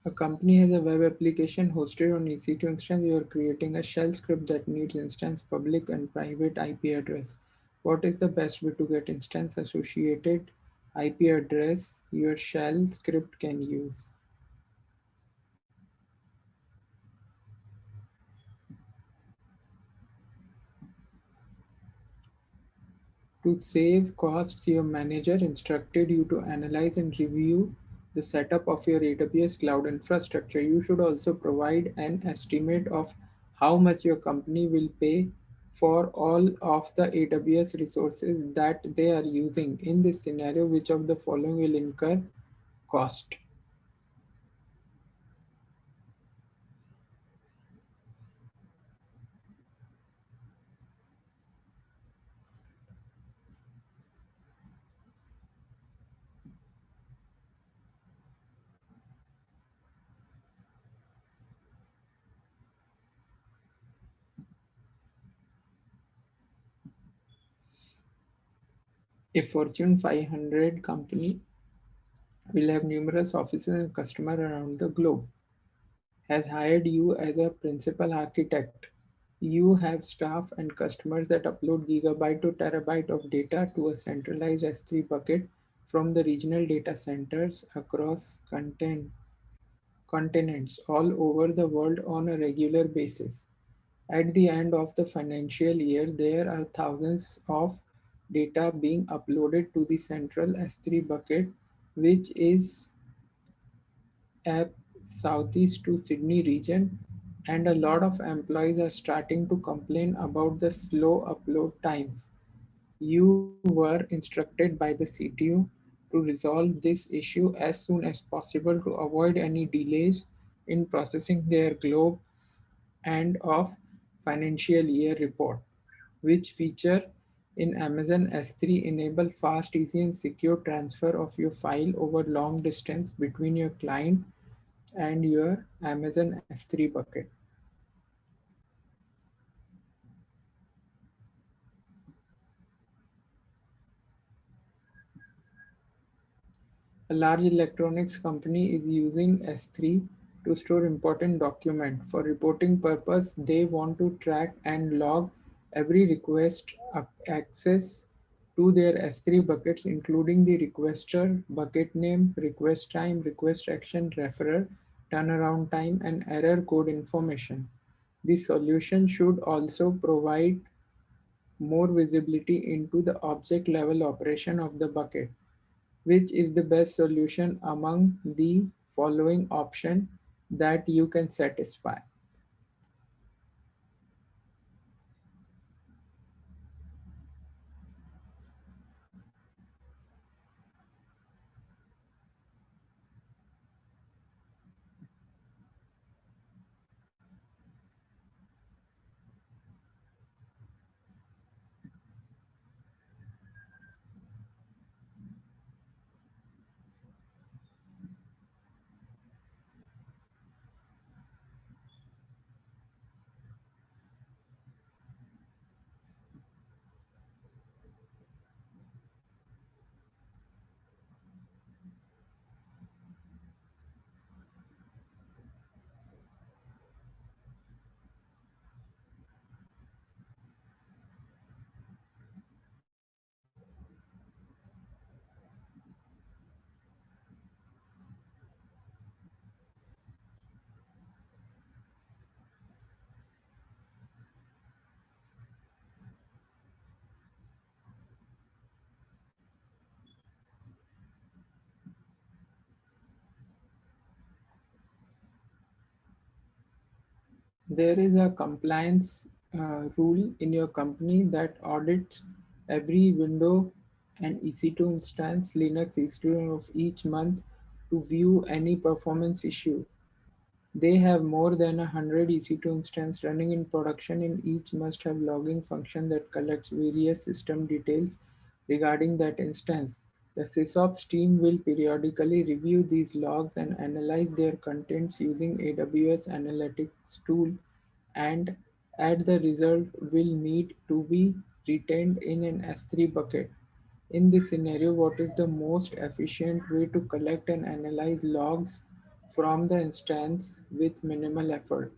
A company has a web application hosted on EC2 instance. You are creating a shell script that needs instance public and private IP address. What is the best way to get instance associated IP address your shell script can use? To save costs, your manager instructed you to analyze and review the setup of your AWS cloud infrastructure. You should also provide an estimate of how much your company will pay for all of the AWS resources that they are using. In this scenario, which of the following will incur cost? A Fortune 500 company will have numerous offices and customers around the globe, has hired you as a principal architect. You have staff and customers that upload gigabyte to terabyte of data to a centralized S3 bucket from the regional data centers across continents all over the world on a regular basis. At the end of the financial year, there are thousands of data being uploaded to the central S3 bucket, which is a southeast to Sydney region, and a lot of employees are starting to complain about the slow upload times. You were instructed by the CTO to resolve this issue as soon as possible to avoid any delays in processing their globe end of financial year report, which feature in Amazon S3 enable fast, easy, and secure transfer of your file over long distance between your client and your Amazon S3 bucket. A large electronics company is using S3 to store important document. For reporting purpose, they want to track and log every request access to their S3 buckets, including the requester, bucket name, request time, request action, referrer, turnaround time, and error code information. The solution should also provide more visibility into the object level operation of the bucket. Which is the best solution among the following option that you can satisfy? There is a compliance rule in your company that audits every window and EC2 instance, Linux EC2 of each month to view any performance issue. They have more than 100 EC2 instances running in production, and each must have logging function that collects various system details regarding that instance. The SysOps team will periodically review these logs and analyze their contents using AWS Analytics tool, and at the result will need to be retained in an S3 bucket. In this scenario, what is the most efficient way to collect and analyze logs from the instance with minimal effort.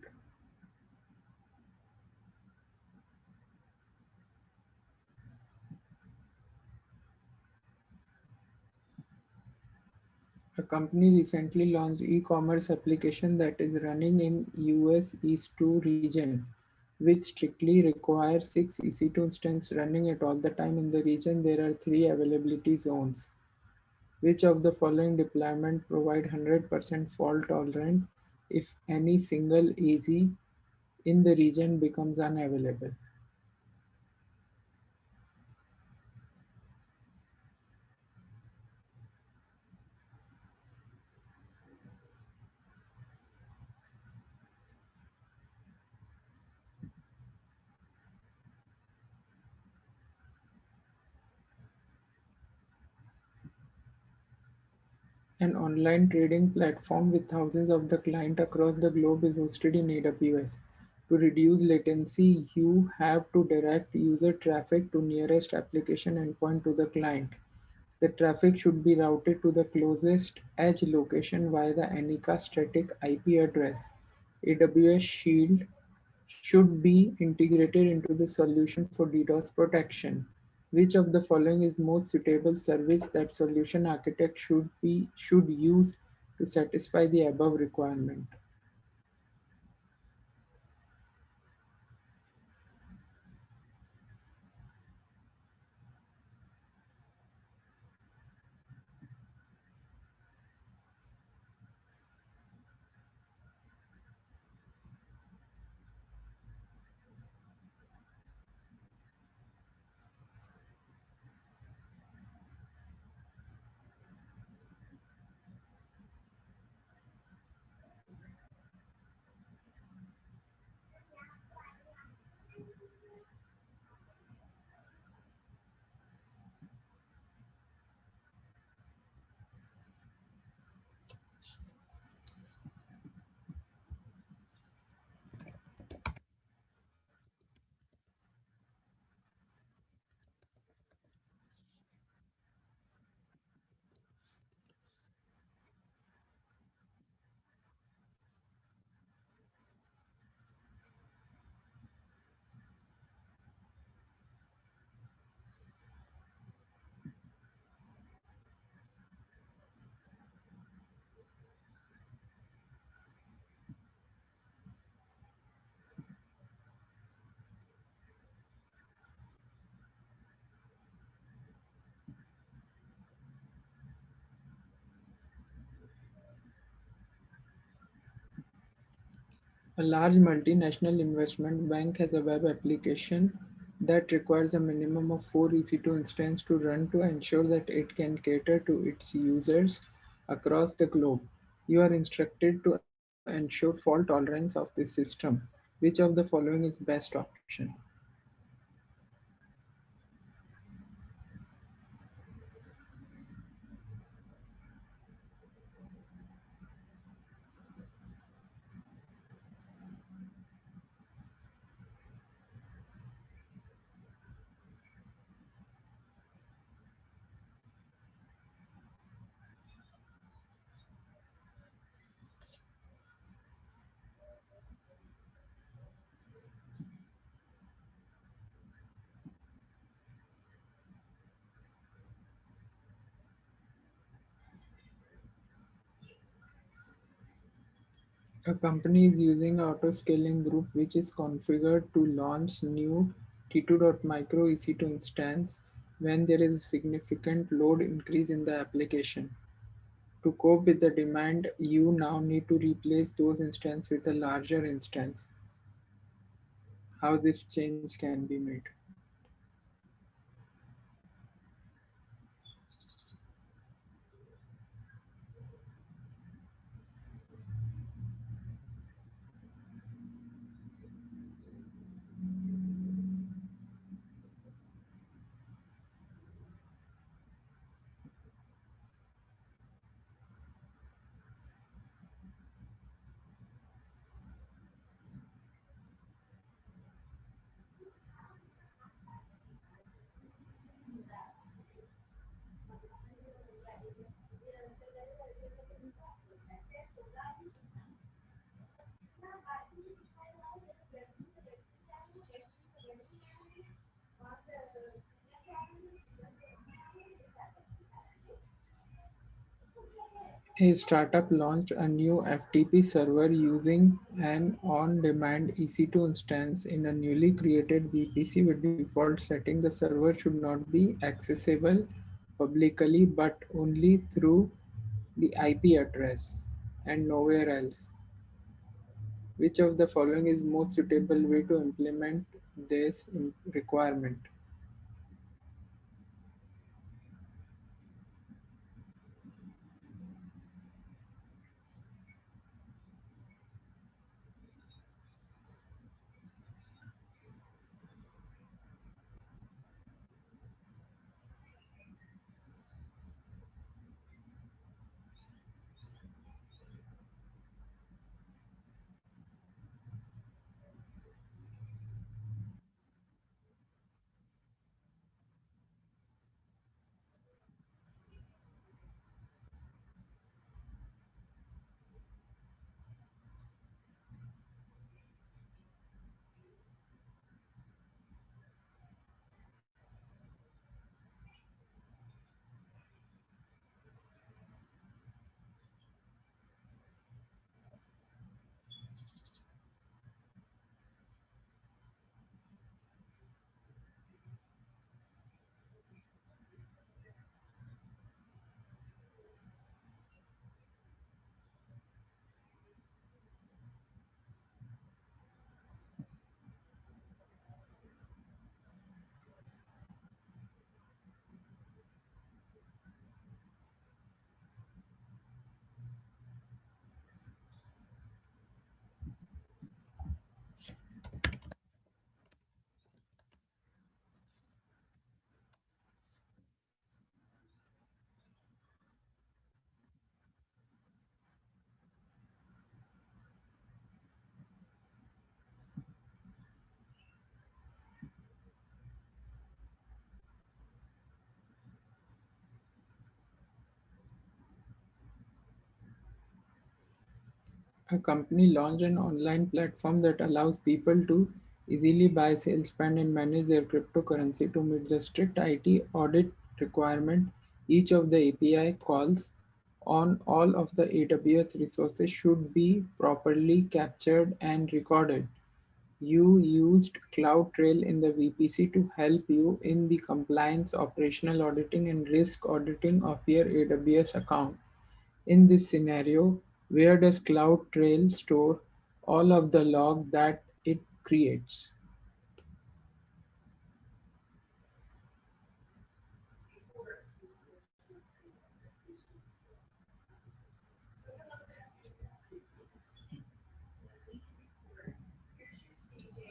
A company recently launched e-commerce application that is running in US East 2 region, which strictly requires 6 EC2 instances running at all the time. In the region, there are 3 availability zones. Which of the following deployment provide 100% fault tolerant if any single AZ in the region becomes unavailable? An online trading platform with thousands of the client across the globe is hosted in AWS. To reduce latency, you have to direct user traffic to nearest application endpoint to the client. The traffic should be routed to the closest edge location via the Anika static IP address. AWS Shield should be integrated into the solution for DDoS protection. Which of the following is most suitable service that solution architect should use to satisfy the above requirement? A large multinational investment bank has a web application that requires a minimum of 4 EC2 instances to run to ensure that it can cater to its users across the globe. You are instructed to ensure fault tolerance of this system. Which of the following is best option? A company is using auto-scaling group which is configured to launch new T2.micro EC2 instance when there is a significant load increase in the application. To cope with the demand, you now need to replace those instances with a larger instance. How this change can be made? A startup launched a new FTP server using an on-demand EC2 instance in a newly created VPC with default setting. The server should not be accessible publicly but only through the IP address and nowhere else. Which of the following is most suitable way to implement this requirement? A company launched an online platform that allows people to easily buy, sell, spend, and manage their cryptocurrency to meet the strict IT audit requirement. Each of the API calls on all of the AWS resources should be properly captured and recorded. You used CloudTrail in the VPC to help you in the compliance, operational auditing, and risk auditing of your AWS account. In this scenario, where does CloudTrail store all of the log that it creates?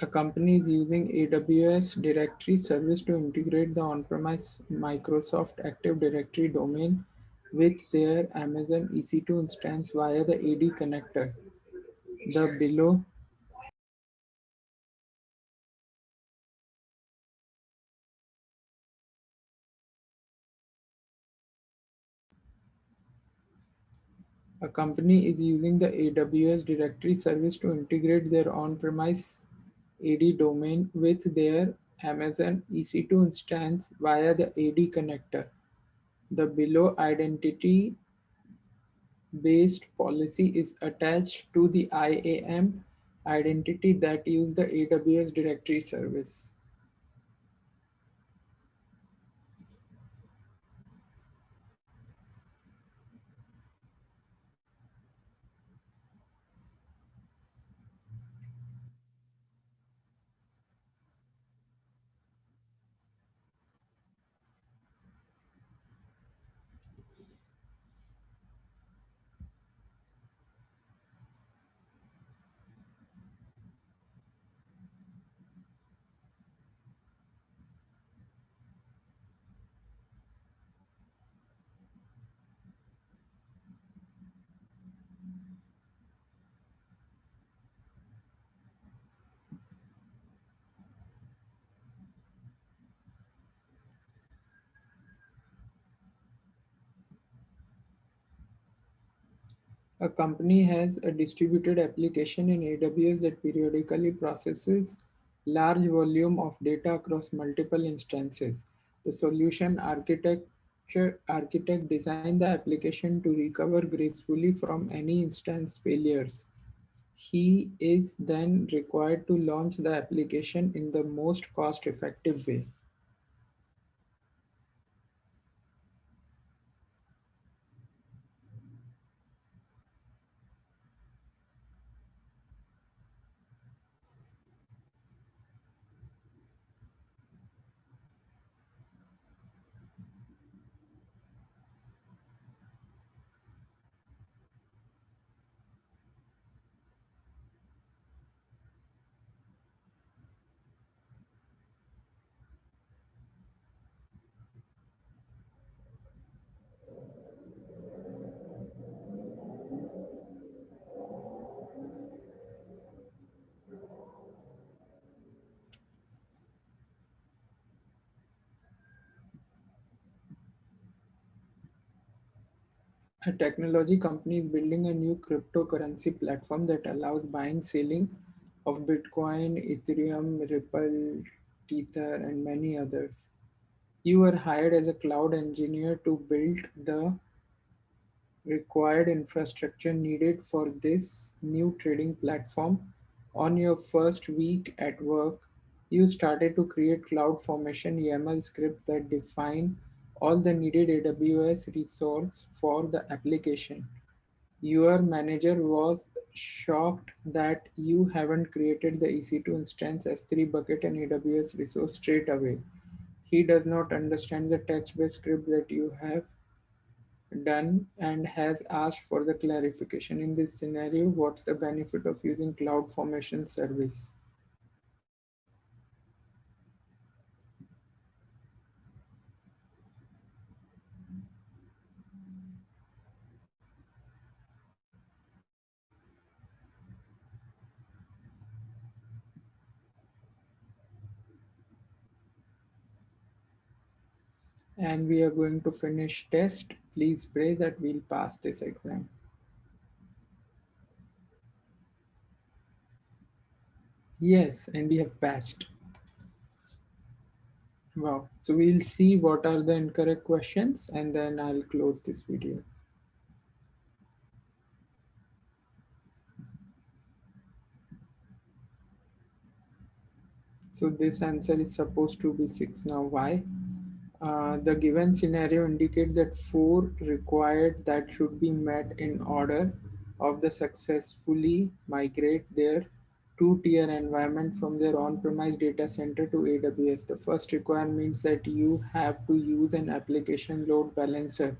A company is using AWS Directory Service to integrate the on-premise Microsoft Active Directory domain with their Amazon EC2 instance via the AD connector. The below A company is using the AWS Directory Service to integrate their on-premise AD domain with their Amazon EC2 instance via the AD connector. The below identity based policy is attached to the IAM identity that use the AWS Directory Service. A company has a distributed application in AWS that periodically processes large volume of data across multiple instances. The solution architect architect designed the application to recover gracefully from any instance failures. He is then required to launch the application in the most cost effective way. A technology company is building a new cryptocurrency platform that allows buying, selling of Bitcoin, Ethereum, Ripple, Tether, and many others. You are hired as a cloud engineer to build the required infrastructure needed for this new trading platform. On your first week at work, you started to create CloudFormation YAML scripts that define all the needed AWS resource for the application. Your manager was shocked that you haven't created the EC2 instance S3 bucket and AWS resource straight away. He does not understand the text-based script that you have done and has asked for the clarification. In this scenario, what's the benefit of using CloudFormation service? And we are going to finish test. Please pray that we'll pass this exam. Yes, and we have passed. Wow. So we'll see what are the incorrect questions and then I'll close this video. So this answer is supposed to be 6 now. Why? The given scenario indicates that 4 required that should be met in order of the successfully migrate their two-tier environment from their on-premise data center to AWS. The first requirement means that you have to use an application load balancer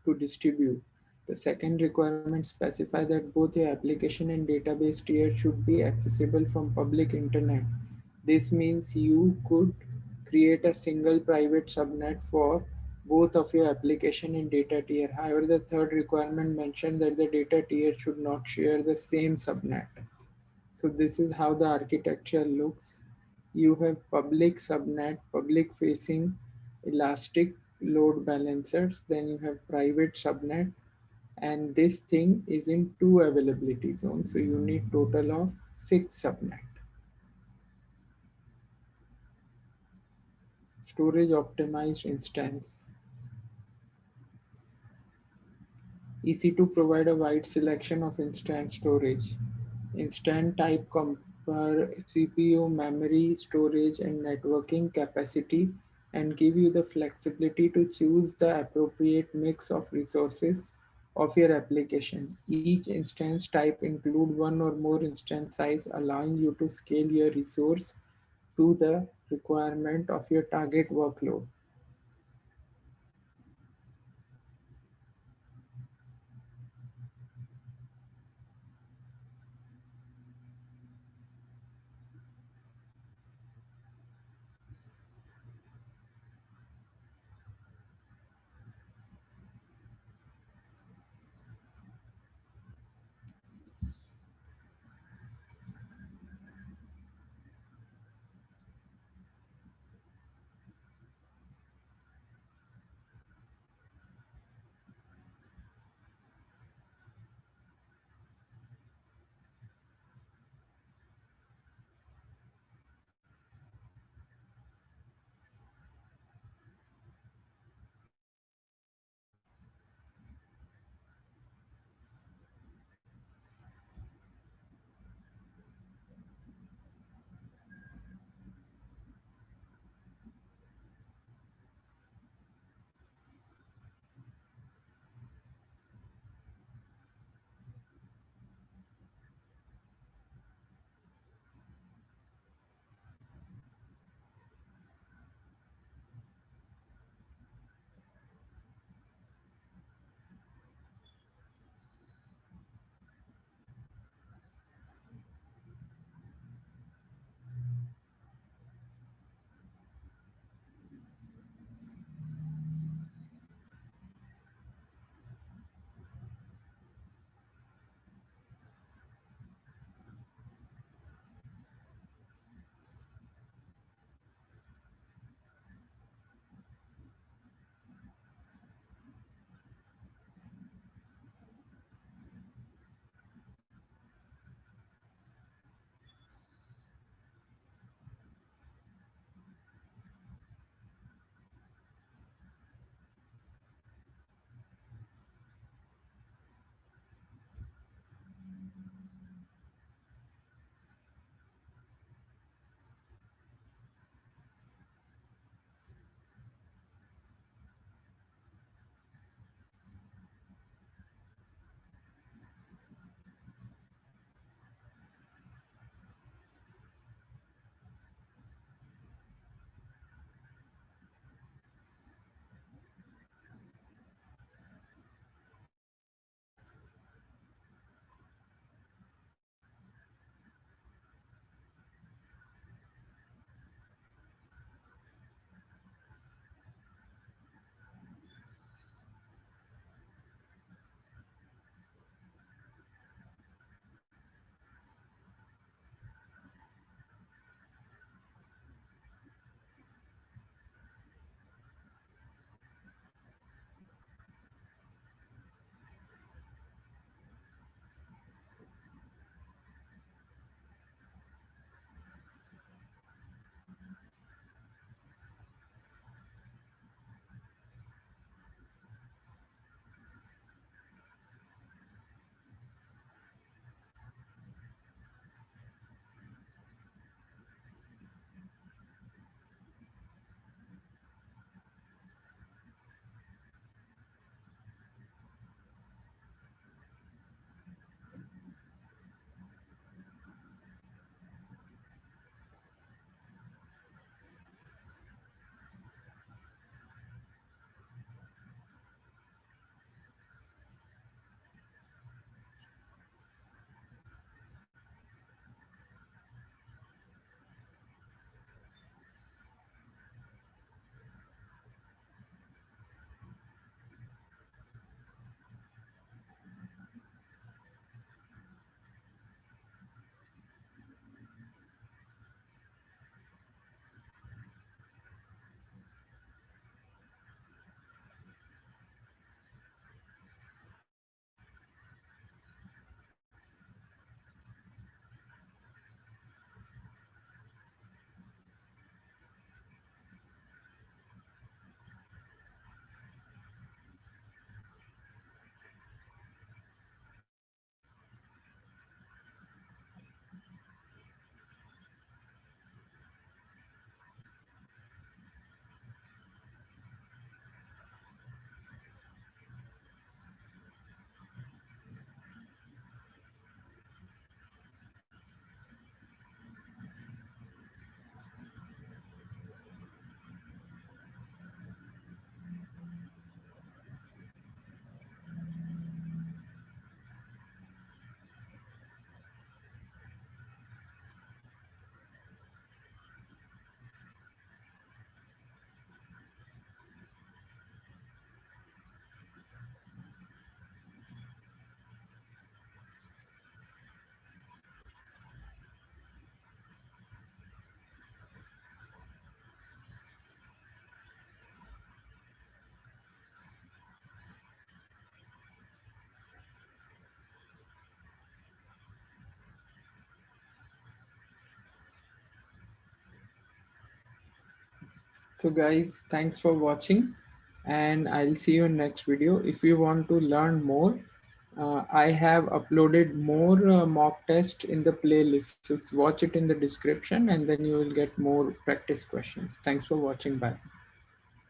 to distribute. The second requirement specify that both your application and database tier should be accessible from public internet. This means you could create a single private subnet for both of your application and data tier. However, the third requirement mentioned that the data tier should not share the same subnet. So this is how the architecture looks. You have public subnet, public facing elastic load balancers, then you have private subnet, and this thing is in two availability zones. So you need total of 6 subnet. Storage optimized instance. EC2 provide a wide selection of instance storage. Instant type compare CPU, memory, storage, and networking capacity and give you the flexibility to choose the appropriate mix of resources of your application. Each instance type include one or more instance size allowing you to scale your resource to the requirement of your target workload. So guys, thanks for watching, and I'll see you in next video. If you want to learn more, I have uploaded more mock test in the playlist. So watch it in the description and then you will get more practice questions. Thanks for watching. Bye.